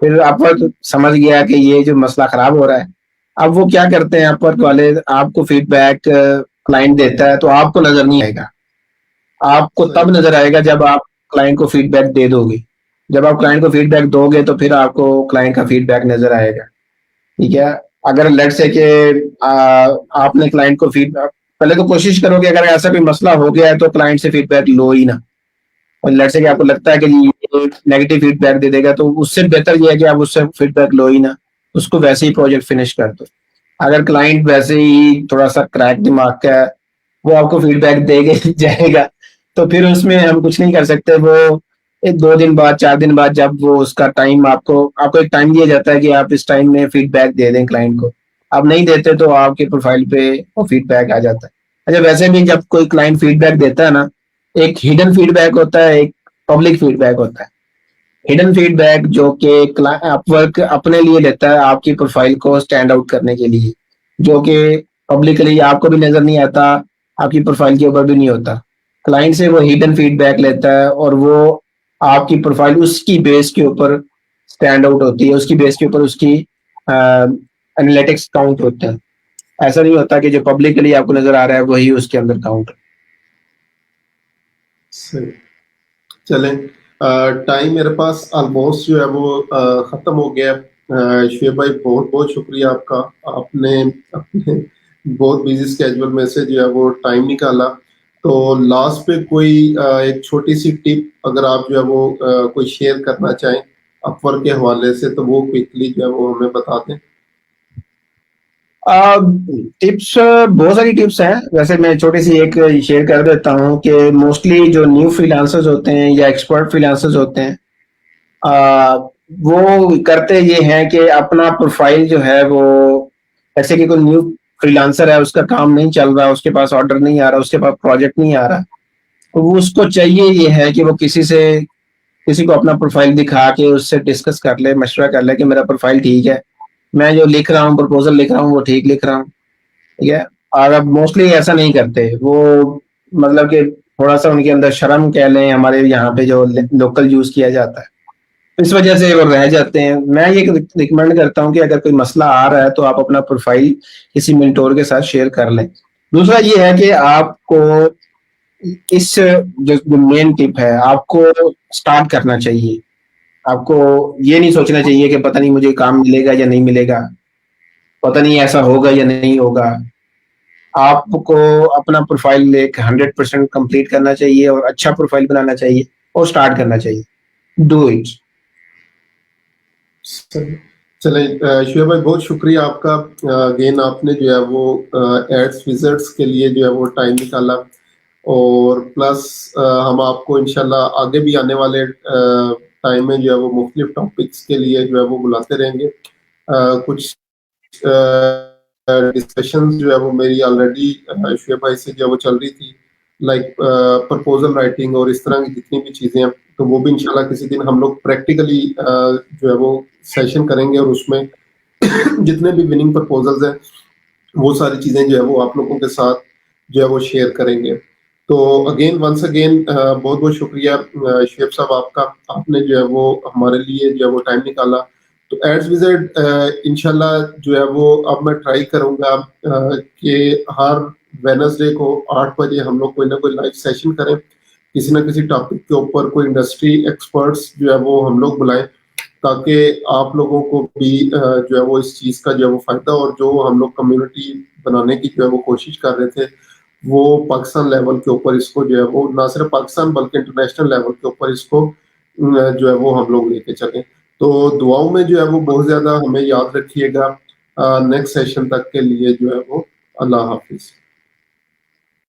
फिर अपवर्क समझ गया कि ये जो मसला खराब हो रहा है, अब वो क्या करते हैं, अपवर्क वाले आपको फीडबैक क्लाइंट देता है तो आपको नजर नहीं आएगा। आपको सही। तब नजर आएगा जब आप क्लाइंट को फीडबैक दे दोगे। जब आप क्लाइंट को फीडबैक दोगे तो फिर आपको क्लाइंट का फीडबैक नजर आएगा। ठीक है, अगर लेट से कि आपने क्लाइंट को फीडबैक, पहले तो कोशिश करोगे अगर ऐसा कोई मसला हो गया है तो क्लाइंट से फीडबैक लो ही ना। और लेट से कि आपको लगता है कि ये नेगेटिव फीडबैक दे देगा, तो उससे बेहतर ये है कि आप उससे फीडबैक लो ही ना, उसको वैसे ही प्रोजेक्ट फिनिश कर दो। अगर क्लाइंट वैसे ही थोड़ा सा क्रैक दिमाग का है, वो आपको फीडबैक देगा ही जाएगा, तो फिर उसमें हम कुछ नहीं कर सकते। वो एक 2 दिन बाद 4 दिन बाद जब वो उसका टाइम आपको एक टाइम दिया जाता है कि आप इस टाइम में फीडबैक दे दें क्लाइंट को, आप नहीं देते तो आपके प्रोफाइल पे वो फीडबैक आ जाता है। अच्छा, वैसे भी जब कोई क्लाइंट फीडबैक देता है ना, एक हिडन फीडबैक होता है, एक पब्लिक फीडबैक होता है। हिडन फीडबैक जो कि अपवर्क अपने लिए लेता है आपकी प्रोफाइल को स्टैंड आउट करने के लिए, जो कि पब्लिकली आपको भी नजर नहीं आता, आपकी प्रोफाइल के ऊपर भी नहीं होता। क्लाइंट से वो हिडन फीडबैक लेता है और वो आपकी प्रोफाइल उसकी बेस के ऊपर स्टैंड आउट होती है, उसकी बेस के ऊपर उसकी एनालिटिक्स काउंट होते हैं। ऐसा नहीं होता कि जो पब्लिकली आपको नजर आ रहा है वही उसके अंदर काउंट। सही। चलें, टाइम मेरे पास ऑलमोस्ट जो है वो खत्म हो गया है। शुएब भाई, बहुत बहुत शुक्रिया आपका। आपने अपने बहुत बिजी स्केड्यूल में से जो है वो टाइम निकाला। तो लास्ट पे कोई एक छोटी सी टिप अगर आप जो है वो कोई शेयर करना चाहें अपवर्क के हवाले से, तो वो क्विकली जो है वो हमें बता दें। टिप्स बहुत सारी टिप्स हैं, वैसे मैं छोटी सी एक शेयर कर देता हूँ कि मोस्टली जो न्यू फ्रीलांसर्स होते हैं या एक्सपर्ट फ्रीलांसर्स होते हैं, आ, वो करते ये हैं कि अपना प्रोफाइल जो है वो, ऐसे कि कोई न्यू फ्रीलांसर है, उसका काम नहीं चल रहा, उसके पास ऑर्डर नहीं आ रहा, उसके पास प्रोजेक्ट नहीं आ रहा, तो वो उसको चाहिए ये है कि वो किसी को अपना प्रोफाइल दिखा के उससे डिस्कस कर ले, मशवरा कर ले कि मेरा प्रोफाइल ठीक है, मैं जो लिख रहा हूँ, प्रपोजल लिख रहा हूँ वो ठीक लिख रहा हूँ। ठीक है, और अब मोस्टली ऐसा नहीं करते वो, मतलब कि थोड़ा सा उनके अंदर शर्म कह लें, हमारे यहाँ पे जो लोकल यूज किया जाता है, इस वजह से वो रह जाते हैं। मैं ये रिकमेंड करता हूँ कि अगर कोई मसला आ रहा है तो आप अपना प्रोफाइल किसी मेंटोर के साथ शेयर कर लें। दूसरा ये है कि आपको इस जो मेन टिप है, आपको स्टार्ट करना चाहिए। आपको ये नहीं सोचना चाहिए कि पता नहीं मुझे काम मिलेगा या नहीं मिलेगा, पता नहीं ऐसा होगा या नहीं होगा। आपको अपना प्रोफाइल एक 100% कंप्लीट करना चाहिए और अच्छा प्रोफाइल बनाना चाहिए और स्टार्ट करना चाहिए। Do it. सही। चलें, शुएब भाई, बहुत शुक्रिया आपका। अगेन आपने जो है वो एड्स विजर्ट्स के लिए जो है वो टाइम निकाला, और प्लस हम आपको इंशाल्लाह आगे भी आने वाले टाइम में जो है वो मुख्तलिफ टॉपिक्स के लिए जो है वो बुलाते रहेंगे। कुछ डिस्कशंस जो है वो मेरी ऑलरेडी शुएब भाई से जो है वो चल रही थी, लाइक प्रपोजल राइटिंग और इस तरह की जितनी भी चीज़ें हैं, तो वो भी इंशाल्लाह किसी दिन हम लोग प्रैक्टिकली जो है वो सेशन करेंगे, और उसमें जितने भी विनिंग प्रपोजल्स हैं वो सारी चीज़ें जो है वो आप लोगों के साथ जो है वो शेयर करेंगे। तो अगेन वंस अगेन बहुत बहुत शुक्रिया शुएब साहब आपका। आपने जो है वो हमारे लिए जो है वो टाइम निकाला। तो एड्स विजिट इंशाल्लाह जो है वो अब मैं ट्राई करूंगा कि हर वेडनेसडे को 8 बजे हम लोग कोई ना कोई लाइव सेशन करें, किसी ना किसी टॉपिक के ऊपर कोई इंडस्ट्री एक्सपर्ट्स जो है वो हम लोग बुलाएं, ताकि आप लोगों को भी जो है वो इस चीज़ का जो है वो फायदा, और जो हम लोग कम्युनिटी बनाने की जो है वो कोशिश कर रहे थे वो पाकिस्तान लेवल के ऊपर इसको जो है वो ना सिर्फ पाकिस्तान बल्कि इंटरनेशनल लेवल के ऊपर इसको जो है वो हम लोग लेके चले। तो दुआओं में जो है वो बहुत ज़्यादा हमें याद रखिएगा। नेक्स्ट सेशन तक के लिए जो है वो अल्लाह हाफ़िज़।